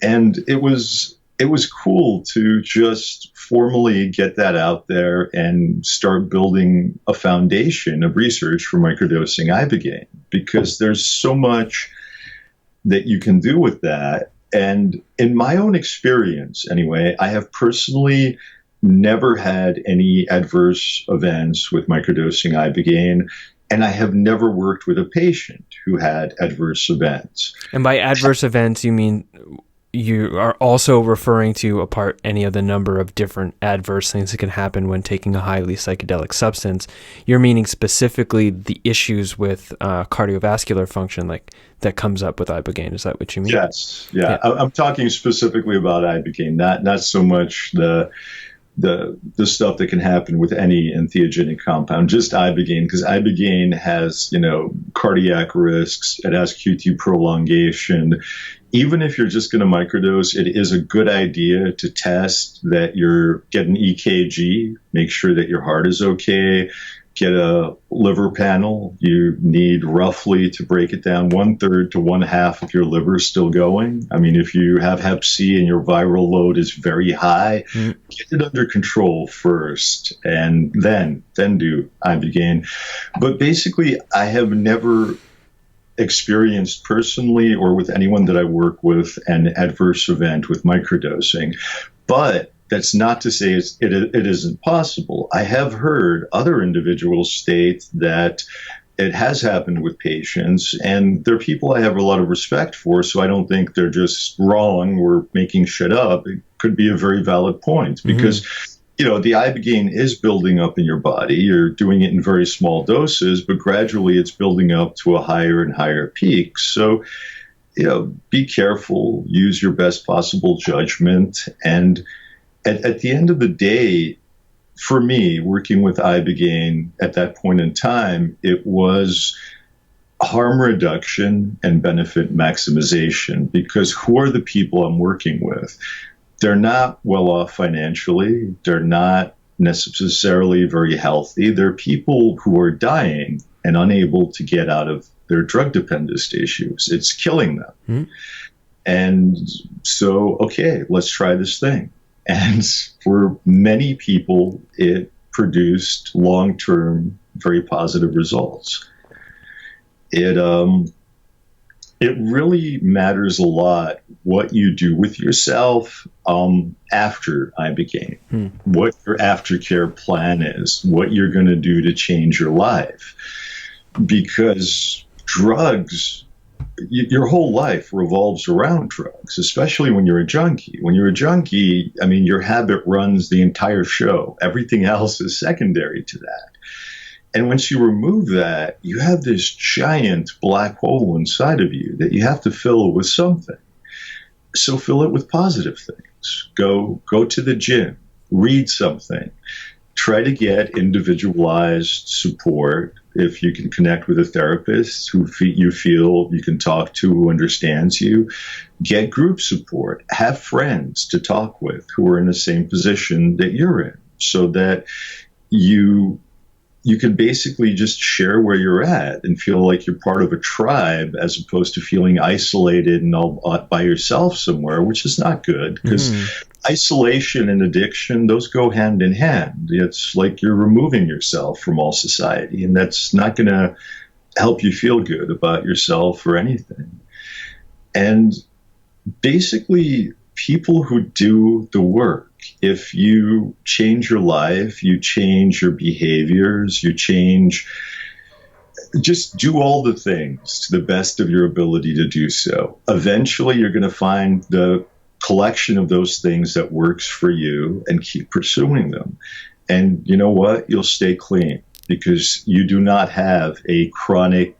Speaker 1: And it was it was cool to just formally get that out there and start building a foundation of research for microdosing Ibogaine, because there's so much that you can do with that. And in my own experience, anyway, I have personally never had any adverse events with microdosing Ibogaine, and I have never worked with a patient who had adverse events.
Speaker 2: And by adverse events, you mean you are also referring to apart any of the number of different adverse things that can happen when taking a highly psychedelic substance. You're meaning specifically the issues with cardiovascular function, like that comes up with Ibogaine. Is that what you mean?
Speaker 1: Yes. Yeah. I'm talking specifically about Ibogaine, not so much the stuff that can happen with any entheogenic compound, just Ibogaine, because Ibogaine has, cardiac risks. It has QT prolongation. Even if you're just going to microdose, it is a good idea to test that you're getting EKG, make sure that your heart is okay, get a liver panel. You need roughly, to break it down, 1/3 to 1/2 of your liver still going. I mean, if you have hep C and your viral load is very high, get it under control first and then do Ibogaine. But basically, I have never experienced personally or with anyone that I work with an adverse event with microdosing. But that's not to say it isn't possible. I have heard other individuals state that it has happened with patients, and they're people I have a lot of respect for, so I don't think they're just wrong or making shit up. It could be a very valid point, because the Ibogaine is building up in your body. You're doing it in very small doses, but gradually it's building up to a higher and higher peak. So, be careful, use your best possible judgment. And at the end of the day, for me, working with Ibogaine at that point in time, it was harm reduction and benefit maximization, because who are the people I'm working with? They're not well off financially. They're not necessarily very healthy. They're people who are dying and unable to get out of their drug dependence issues. It's killing them. And so, okay, let's try this thing. And for many people, it produced long-term, very positive results. It really matters a lot what you do with yourself after Ibogaine, what your aftercare plan is, what you're going to do to change your life. Because drugs, your whole life revolves around drugs, especially when you're a junkie. When you're a junkie, I mean, your habit runs the entire show. Everything else is secondary to that. And once you remove that, you have this giant black hole inside of you that you have to fill with something. So fill it with positive things. Go to the gym, read something, try to get individualized support. If you can connect with a therapist who you feel you can talk to, who understands you, get group support. Have friends to talk with who are in the same position that you're in, so that you can basically just share where you're at and feel like you're part of a tribe, as opposed to feeling isolated and all by yourself somewhere, which is not good, because isolation and addiction, those go hand in hand. It's like you're removing yourself from all society, and that's not going to help you feel good about yourself or anything. And basically, people who do the work, if you change your life, you change your behaviors, just do all the things to the best of your ability to do so. Eventually, you're going to find the collection of those things that works for you and keep pursuing them. And you know what? You'll stay clean, because you do not have a chronic,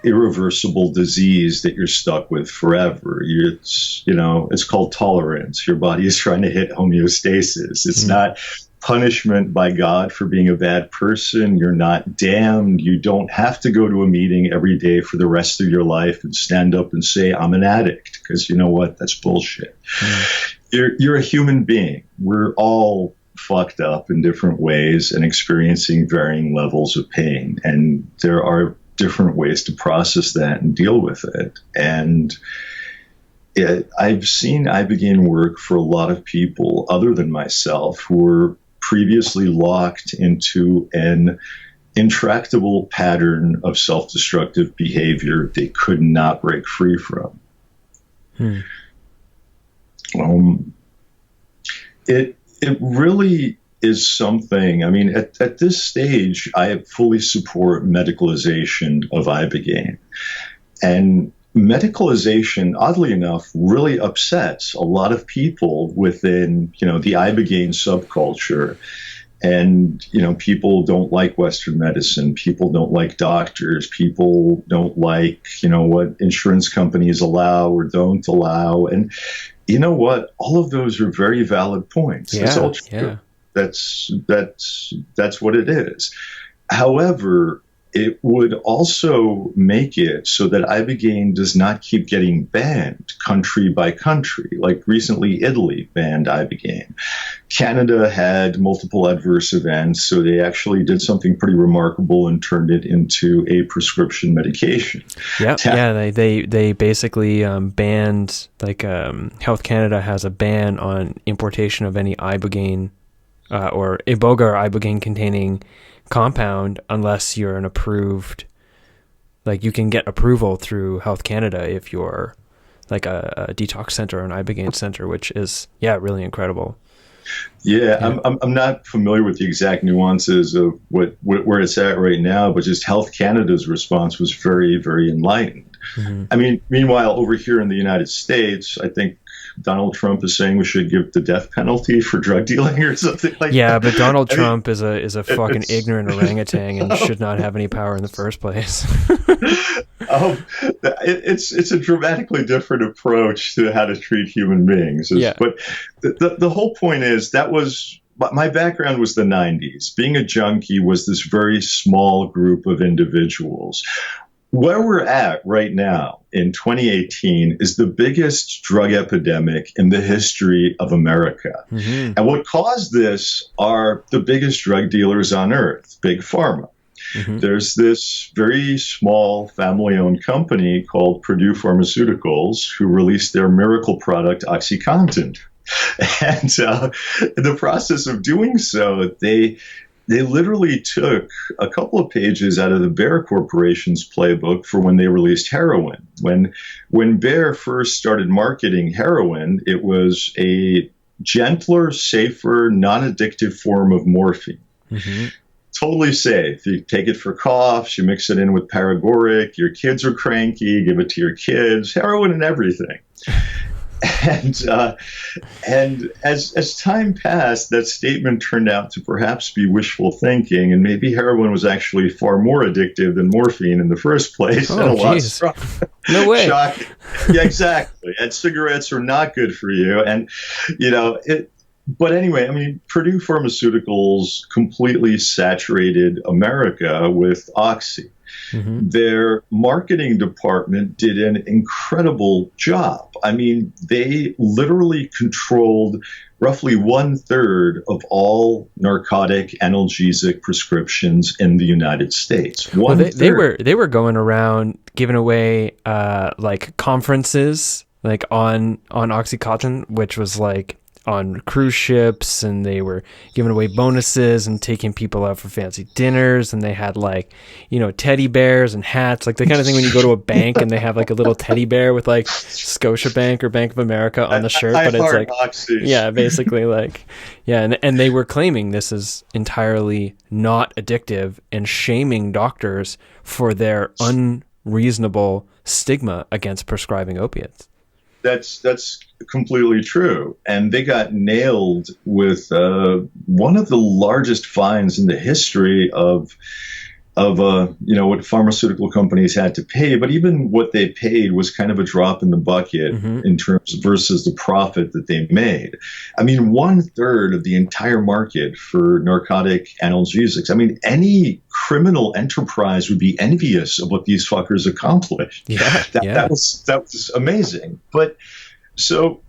Speaker 1: irreversible disease that you're stuck with forever. It's called tolerance. Your body is trying to hit homeostasis. It's not punishment by God for being a bad person. You're not damned. You don't have to go to a meeting every day for the rest of your life and stand up and say, I'm an addict, because you know what? That's bullshit. You're a human being. We're all fucked up in different ways and experiencing varying levels of pain. And there are different ways to process that and deal with it. And I've seen Ibogaine work for a lot of people other than myself who were previously locked into an intractable pattern of self-destructive behavior they could not break free from. It really is something. I mean, at this stage, I fully support medicalization of Ibogaine. And medicalization, oddly enough, really upsets a lot of people within, the Ibogaine subculture. And, people don't like Western medicine. People don't like doctors. People don't like, what insurance companies allow or don't allow. And you know what? All of those are very valid points. That's all true.
Speaker 2: Yeah.
Speaker 1: That's what it is. However, it would also make it so that Ibogaine does not keep getting banned country by country. Like recently, Italy banned Ibogaine. Canada had multiple adverse events, so they actually did something pretty remarkable and turned it into a prescription medication.
Speaker 2: They basically banned, like, Health Canada has a ban on importation of any Ibogaine or Iboga or Ibogaine containing compound unless you're an approved, like, you can get approval through Health Canada if you're like a detox center or an Ibogaine center, which is really incredible.
Speaker 1: I'm not familiar with the exact nuances of where it's at right now, but just Health Canada's response was very, very enlightened. I mean, meanwhile, over here in the United States, I think Donald Trump is saying we should give the death penalty for drug dealing or something like that.
Speaker 2: Yeah, but Donald Trump is a fucking ignorant orangutan and should not have any power in the first place.
Speaker 1: It's a dramatically different approach to how to treat human beings. But the whole point is my background was the 90s. Being a junkie was this very small group of individuals. Where we're at right now in 2018 is the biggest drug epidemic in the history of America. And what caused this are the biggest drug dealers on earth, Big Pharma. There's this very small family-owned company called Purdue Pharmaceuticals who released their miracle product, OxyContin. And in the process of doing so, they literally took a couple of pages out of the Bayer Corporation's playbook for when they released heroin. When Bayer first started marketing heroin, it was a gentler, safer, non-addictive form of morphine. Totally safe. You take it for coughs, you mix it in with paregoric, your kids are cranky, give it to your kids, heroin and everything. And as time passed, that statement turned out to perhaps be wishful thinking, and maybe heroin was actually far more addictive than morphine in the first place.
Speaker 2: Oh, geez. No way.
Speaker 1: Shocking. Yeah, exactly. And cigarettes are not good for you. And, but anyway, I mean, Purdue Pharmaceuticals completely saturated America with Oxy. Their marketing department did an incredible job. I mean, they literally controlled roughly 1/3 of all narcotic analgesic prescriptions in the United States.
Speaker 2: They were going around giving away like conferences like on OxyContin, which was like on cruise ships, and they were giving away bonuses and taking people out for fancy dinners, and they had like, teddy bears and hats, like the kind of thing when you go to a bank and they have like a little teddy bear with like Scotiabank or Bank of America on the shirt, but it's like, basically like, and they were claiming this is entirely not addictive and shaming doctors for their unreasonable stigma against prescribing opiates.
Speaker 1: That's completely true. And they got nailed with one of the largest fines in the history of what pharmaceutical companies had to pay. But even what they paid was kind of a drop in the bucket in terms versus the profit that they made. I mean, 1/3 of the entire market for narcotic analgesics. I mean, any criminal enterprise would be envious of what these fuckers accomplished. That was amazing. But so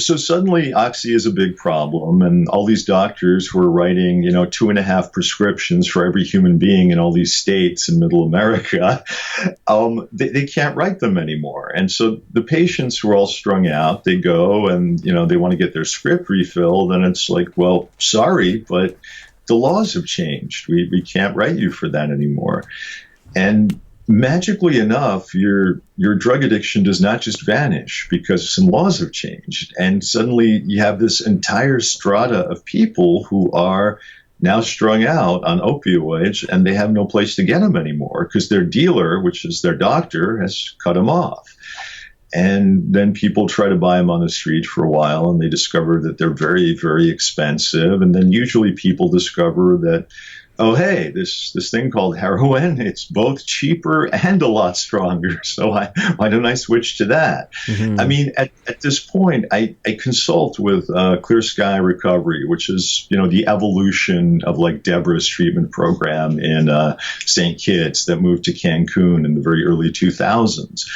Speaker 1: so suddenly oxy is a big problem, and all these doctors who are writing, 2.5 prescriptions for every human being in all these states in middle America, they can't write them anymore. And so the patients who are all strung out, they go and, they want to get their script refilled, and it's like, well, sorry, but the laws have changed. We can't write you for that anymore. And magically enough, your drug addiction does not just vanish because some laws have changed. And suddenly you have this entire strata of people who are now strung out on opioids, and they have no place to get them anymore because their dealer, which is their doctor, has cut them off. And then people try to buy them on the street for a while, and they discover that they're very, very expensive. And then usually people discover that, oh, hey, this thing called heroin, it's both cheaper and a lot stronger. So why don't I switch to that? Mm-hmm. I mean, at this point, I consult with Clear Sky Recovery, which is, the evolution of like Deborah's treatment program in St. Kitts that moved to Cancun in the very early 2000s.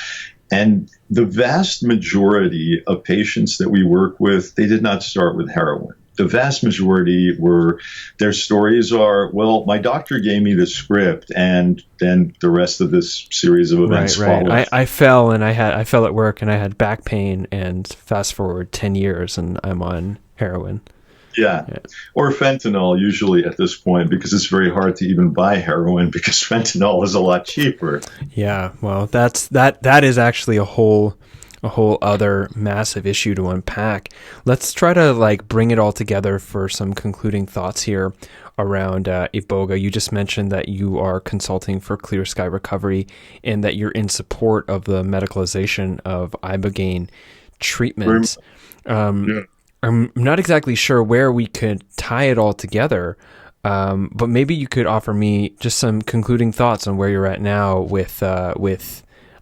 Speaker 1: And the vast majority of patients that we work with, they did not start with heroin. The vast majority their stories are, well, my doctor gave me the script, and then the rest of this series of events followed.
Speaker 2: I fell at work and I had back pain, and fast forward 10 years and I'm on heroin.
Speaker 1: Yeah. Or fentanyl usually at this point, because it's very hard to even buy heroin because fentanyl is a lot cheaper.
Speaker 2: Yeah. Well, that is actually a whole other massive issue to unpack. Let's try to bring it all together for some concluding thoughts here around Iboga. You just mentioned that you are consulting for Clear Sky Recovery and that you're in support of the medicalization of Ibogaine treatment. Yeah. I'm not exactly sure where we could tie it all together, but maybe you could offer me just some concluding thoughts on where you're at now with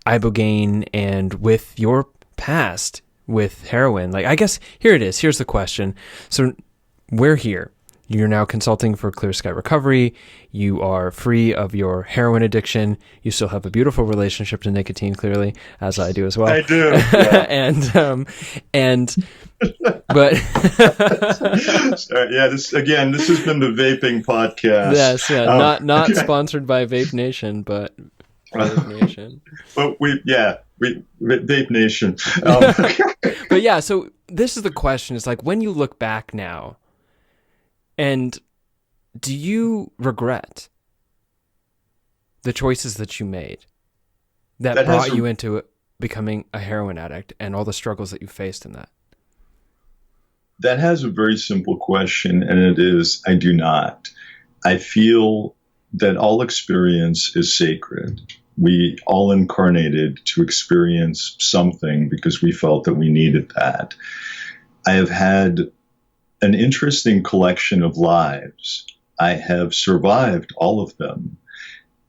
Speaker 2: Ibogaine and with your past with heroin. I guess here it is. Here's the question. So we're here. You're now consulting for Clear Sky Recovery. You are free of your heroin addiction. You still have a beautiful relationship to nicotine, clearly, as I do as well.
Speaker 1: I do. Yeah.
Speaker 2: But
Speaker 1: sorry, this has been the vaping podcast.
Speaker 2: Yes, yeah, not sponsored by Vape Nation, but Vape Nation.
Speaker 1: But Vape Nation.
Speaker 2: But yeah, so this is the question: is when you look back now, and do you regret the choices that you made that brought you into becoming a heroin addict and all the struggles that you faced in that?
Speaker 1: That has a very simple question, and it is, I do not. I feel that all experience is sacred. We all incarnated to experience something because we felt that we needed that. I have had an interesting collection of lives. I have survived all of them.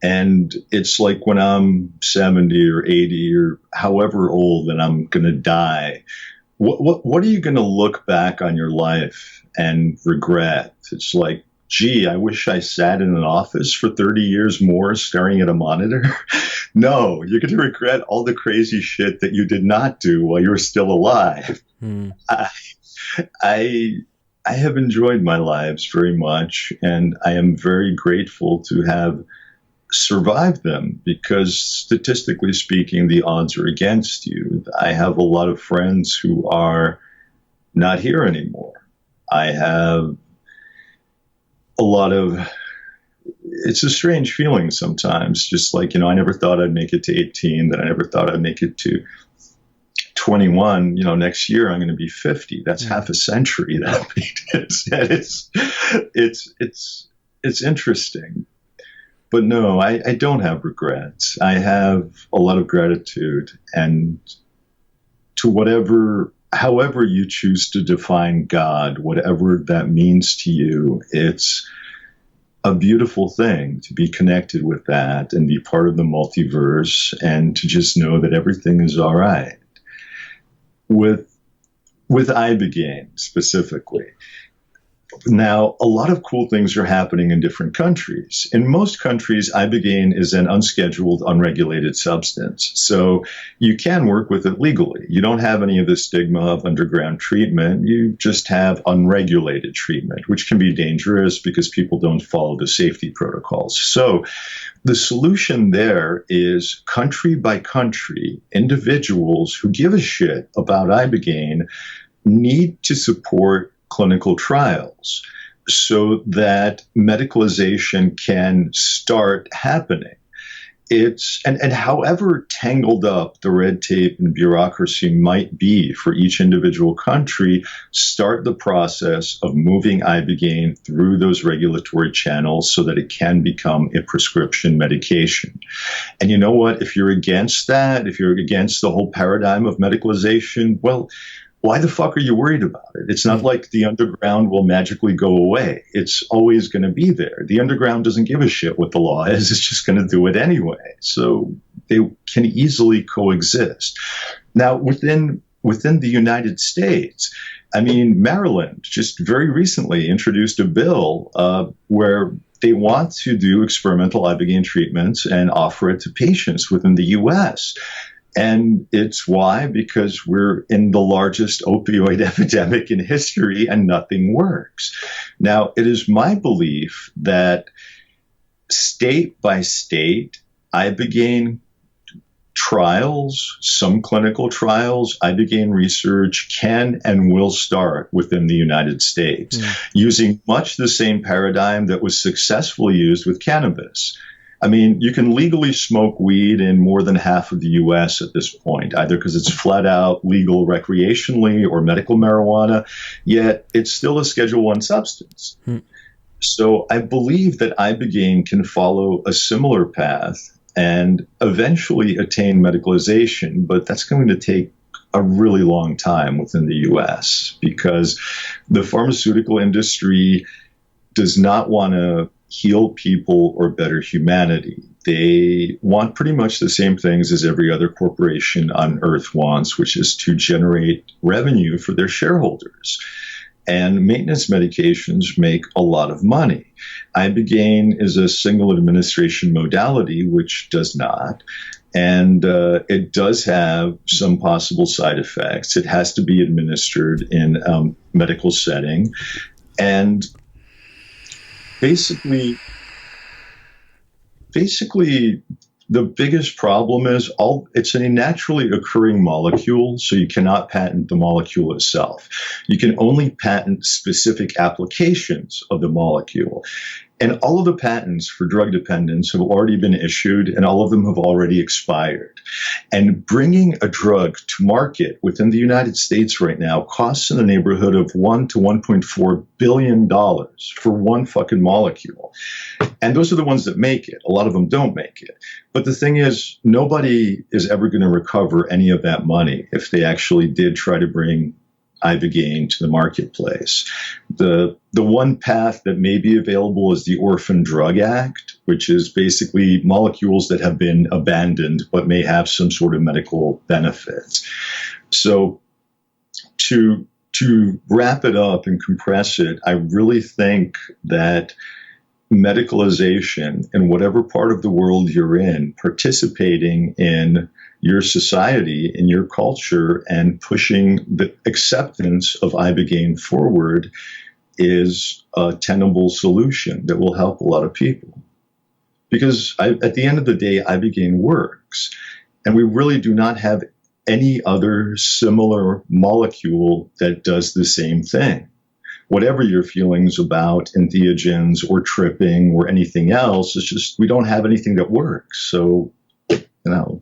Speaker 1: And it's like when I'm 70 or 80 or however old and I'm going to die, what are you going to look back on your life and regret? It's like, gee, I wish I sat in an office for 30 years more staring at a monitor. No, you're going to regret all the crazy shit that you did not do while you were still alive. I have enjoyed my lives very much, and I am very grateful to have survived them because statistically speaking, the odds are against you. I have a lot of friends who are not here anymore. I have it's a strange feeling sometimes, just like, I never thought I'd make it to 18, then I never thought I'd make it to 21. Next year I'm going to be 50. That's half a century that it's interesting. But no, I don't have regrets. I have a lot of gratitude, and to however you choose to define God, whatever that means to you, it's a beautiful thing to be connected with that and be part of the multiverse and to just know that everything is all right. With Ibogaine specifically, Now, a lot of cool things are happening in different countries. In most countries, Ibogaine is an unscheduled, unregulated substance. So you can work with it legally. You don't have any of the stigma of underground treatment. You just have unregulated treatment, which can be dangerous because people don't follow the safety protocols. So the solution there is country by country, individuals who give a shit about Ibogaine need to support clinical trials so that medicalization can start happening. And however tangled up the red tape and bureaucracy might be for each individual country, start the process of moving Ibogaine through those regulatory channels so that it can become a prescription medication. And you know what? If you're against that, if you're against the whole paradigm of medicalization, well, why the fuck are you worried about it? It's not like the underground will magically go away. It's always going to be there. The underground doesn't give a shit what the law is. It's just going to do it anyway. So they can easily coexist. Now, within the United States, I mean, Maryland just very recently introduced a bill where they want to do experimental Ibogaine treatments and offer it to patients within the U.S., and it's why? Because we're in the largest opioid epidemic in history and nothing works. Now, it is my belief that state by state, Ibogaine trials, some clinical trials, Ibogaine research can and will start within the United States using much the same paradigm that was successfully used with cannabis. I mean, you can legally smoke weed in more than half of the U.S. at this point, either because it's flat out legal recreationally or medical marijuana, yet it's still a Schedule I substance. So I believe that Ibogaine can follow a similar path and eventually attain medicalization, but that's going to take a really long time within the U.S. because the pharmaceutical industry does not want to heal people or better humanity. They want pretty much the same things as every other corporation on earth wants, which is to generate revenue for their shareholders. And maintenance medications make a lot of money. Ibogaine is a single administration modality, which does not. And it does have some possible side effects. It has to be administered in a medical setting. And Basically, the biggest problem is it's a naturally occurring molecule, so you cannot patent the molecule itself. You can only patent specific applications of the molecule. And all of the patents for drug dependence have already been issued, and all of them have already expired. And bringing a drug to market within the United States right now costs in the neighborhood of $1 to $1.4 billion for one fucking molecule. And those are the ones that make it. A lot of them don't make it. But the thing is, nobody is ever going to recover any of that money if they actually did try to bring Ibogaine to the marketplace. The one path that may be available is the Orphan Drug Act, which is basically molecules that have been abandoned but may have some sort of medical benefits. So to wrap it up and compress it, I really think that medicalization in whatever part of the world you're in, participating in your society, in your culture, and pushing the acceptance of Ibogaine forward is a tenable solution that will help a lot of people. Because at the end of the day, Ibogaine works. And we really do not have any other similar molecule that does the same thing. Whatever your feelings about entheogens or tripping or anything else, it's just we don't have anything that works. So,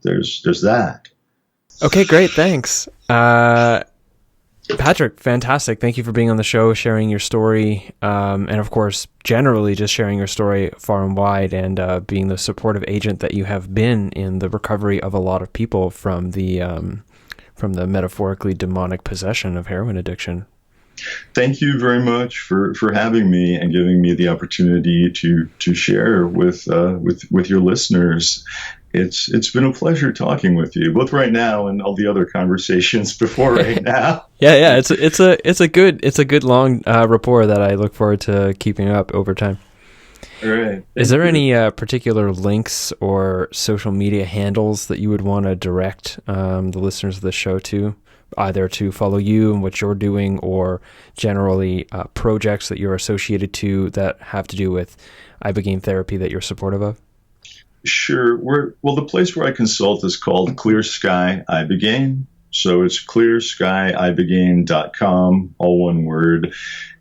Speaker 1: there's that.
Speaker 2: Okay, great. Thanks. Patrick, fantastic. Thank you for being on the show, sharing your story, and of course, generally just sharing your story far and wide and being the supportive agent that you have been in the recovery of a lot of people from the metaphorically demonic possession of heroin addiction.
Speaker 1: Thank you very much for having me and giving me the opportunity to share with your listeners. It's been a pleasure talking with you, both right now and all the other conversations before right now.
Speaker 2: Yeah. It's a good long rapport that I look forward to keeping up over time.
Speaker 1: All right.
Speaker 2: Is there any particular links or social media handles that you would want to direct the listeners of the show to, either to follow you and what you're doing, or generally projects that you're associated to that have to do with Ibogaine therapy that you're supportive of?
Speaker 1: Sure. The place where I consult is called Clear Sky Ibogaine. So it's clearskyibogaine.com, all one word.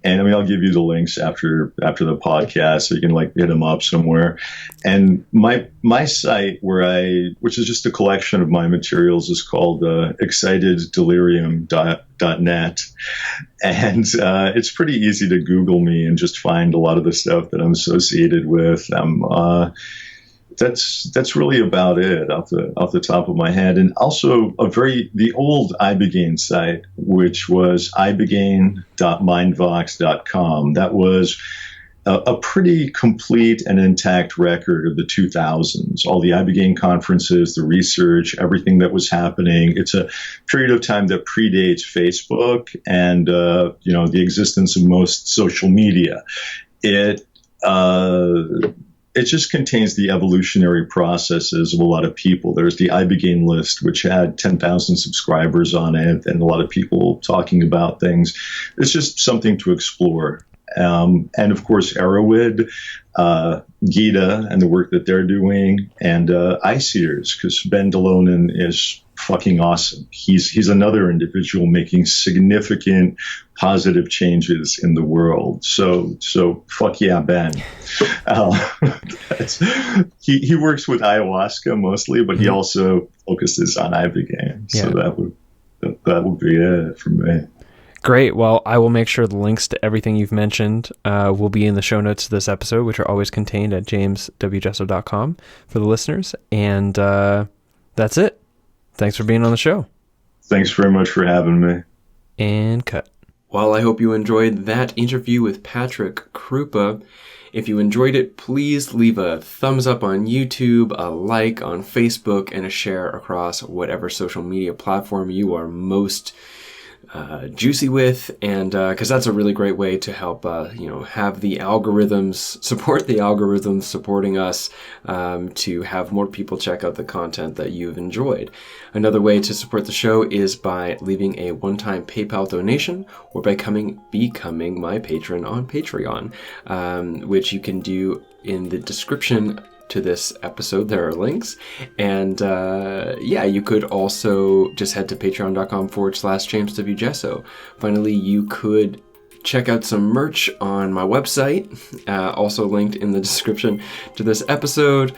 Speaker 1: And I mean, I'll give you the links after the podcast, so you can hit them up somewhere. And my site which is just a collection of my materials, is called exciteddelirium.net. And it's pretty easy to Google me and just find a lot of the stuff that I'm associated with. That's really about it off the top of my head. And also the old Ibogaine site, which was ibogaine.mindvox.com. That was a pretty complete and intact record of the 2000s, all the Ibogaine conferences, the research, everything that was happening. It's a period of time that predates Facebook and the existence of most social media. It just contains the evolutionary processes of a lot of people. There's the Ibogaine list, which had 10,000 subscribers on it, and a lot of people talking about things. It's just something to explore. And of course, Arrowid, Gita, and the work that they're doing, and ICEERS, because Ben Delonen is fucking awesome. He's another individual making significant positive changes in the world. So fuck yeah, Ben. He works with ayahuasca mostly, but he also focuses on Ibogaine. So that would be it for me.
Speaker 2: Great. Well, I will make sure the links to everything you've mentioned will be in the show notes of this episode, which are always contained at jameswjesso.com for the listeners. And that's it. Thanks for being on the show.
Speaker 1: Thanks very much for having me.
Speaker 2: And cut.
Speaker 3: Well, I hope you enjoyed that interview with Patrick Kroupa. If you enjoyed it, please leave a thumbs up on YouTube, a like on Facebook, and a share across whatever social media platform you are most juicy with, and because that's a really great way to help have the algorithms supporting us, to have more people check out the content that you've enjoyed. Another way to support the show is by leaving a one-time PayPal donation, or by becoming my patron on Patreon, which you can do in the description to this episode. There are links. And you could also just head to patreon.com/JamesWJesso. Finally, you could check out some merch on my website, also linked in the description to this episode.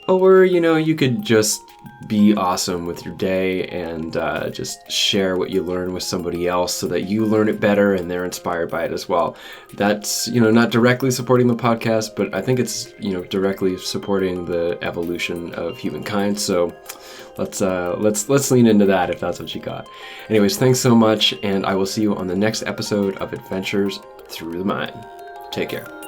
Speaker 3: Or, you could just be awesome with your day and just share what you learn with somebody else so that you learn it better and they're inspired by it as well. That's, not directly supporting the podcast, but I think it's, directly supporting the evolution of humankind. So let's lean into that if that's what you got. Anyways, thanks so much, and I will see you on the next episode of Adventures Through the Mind. Take care.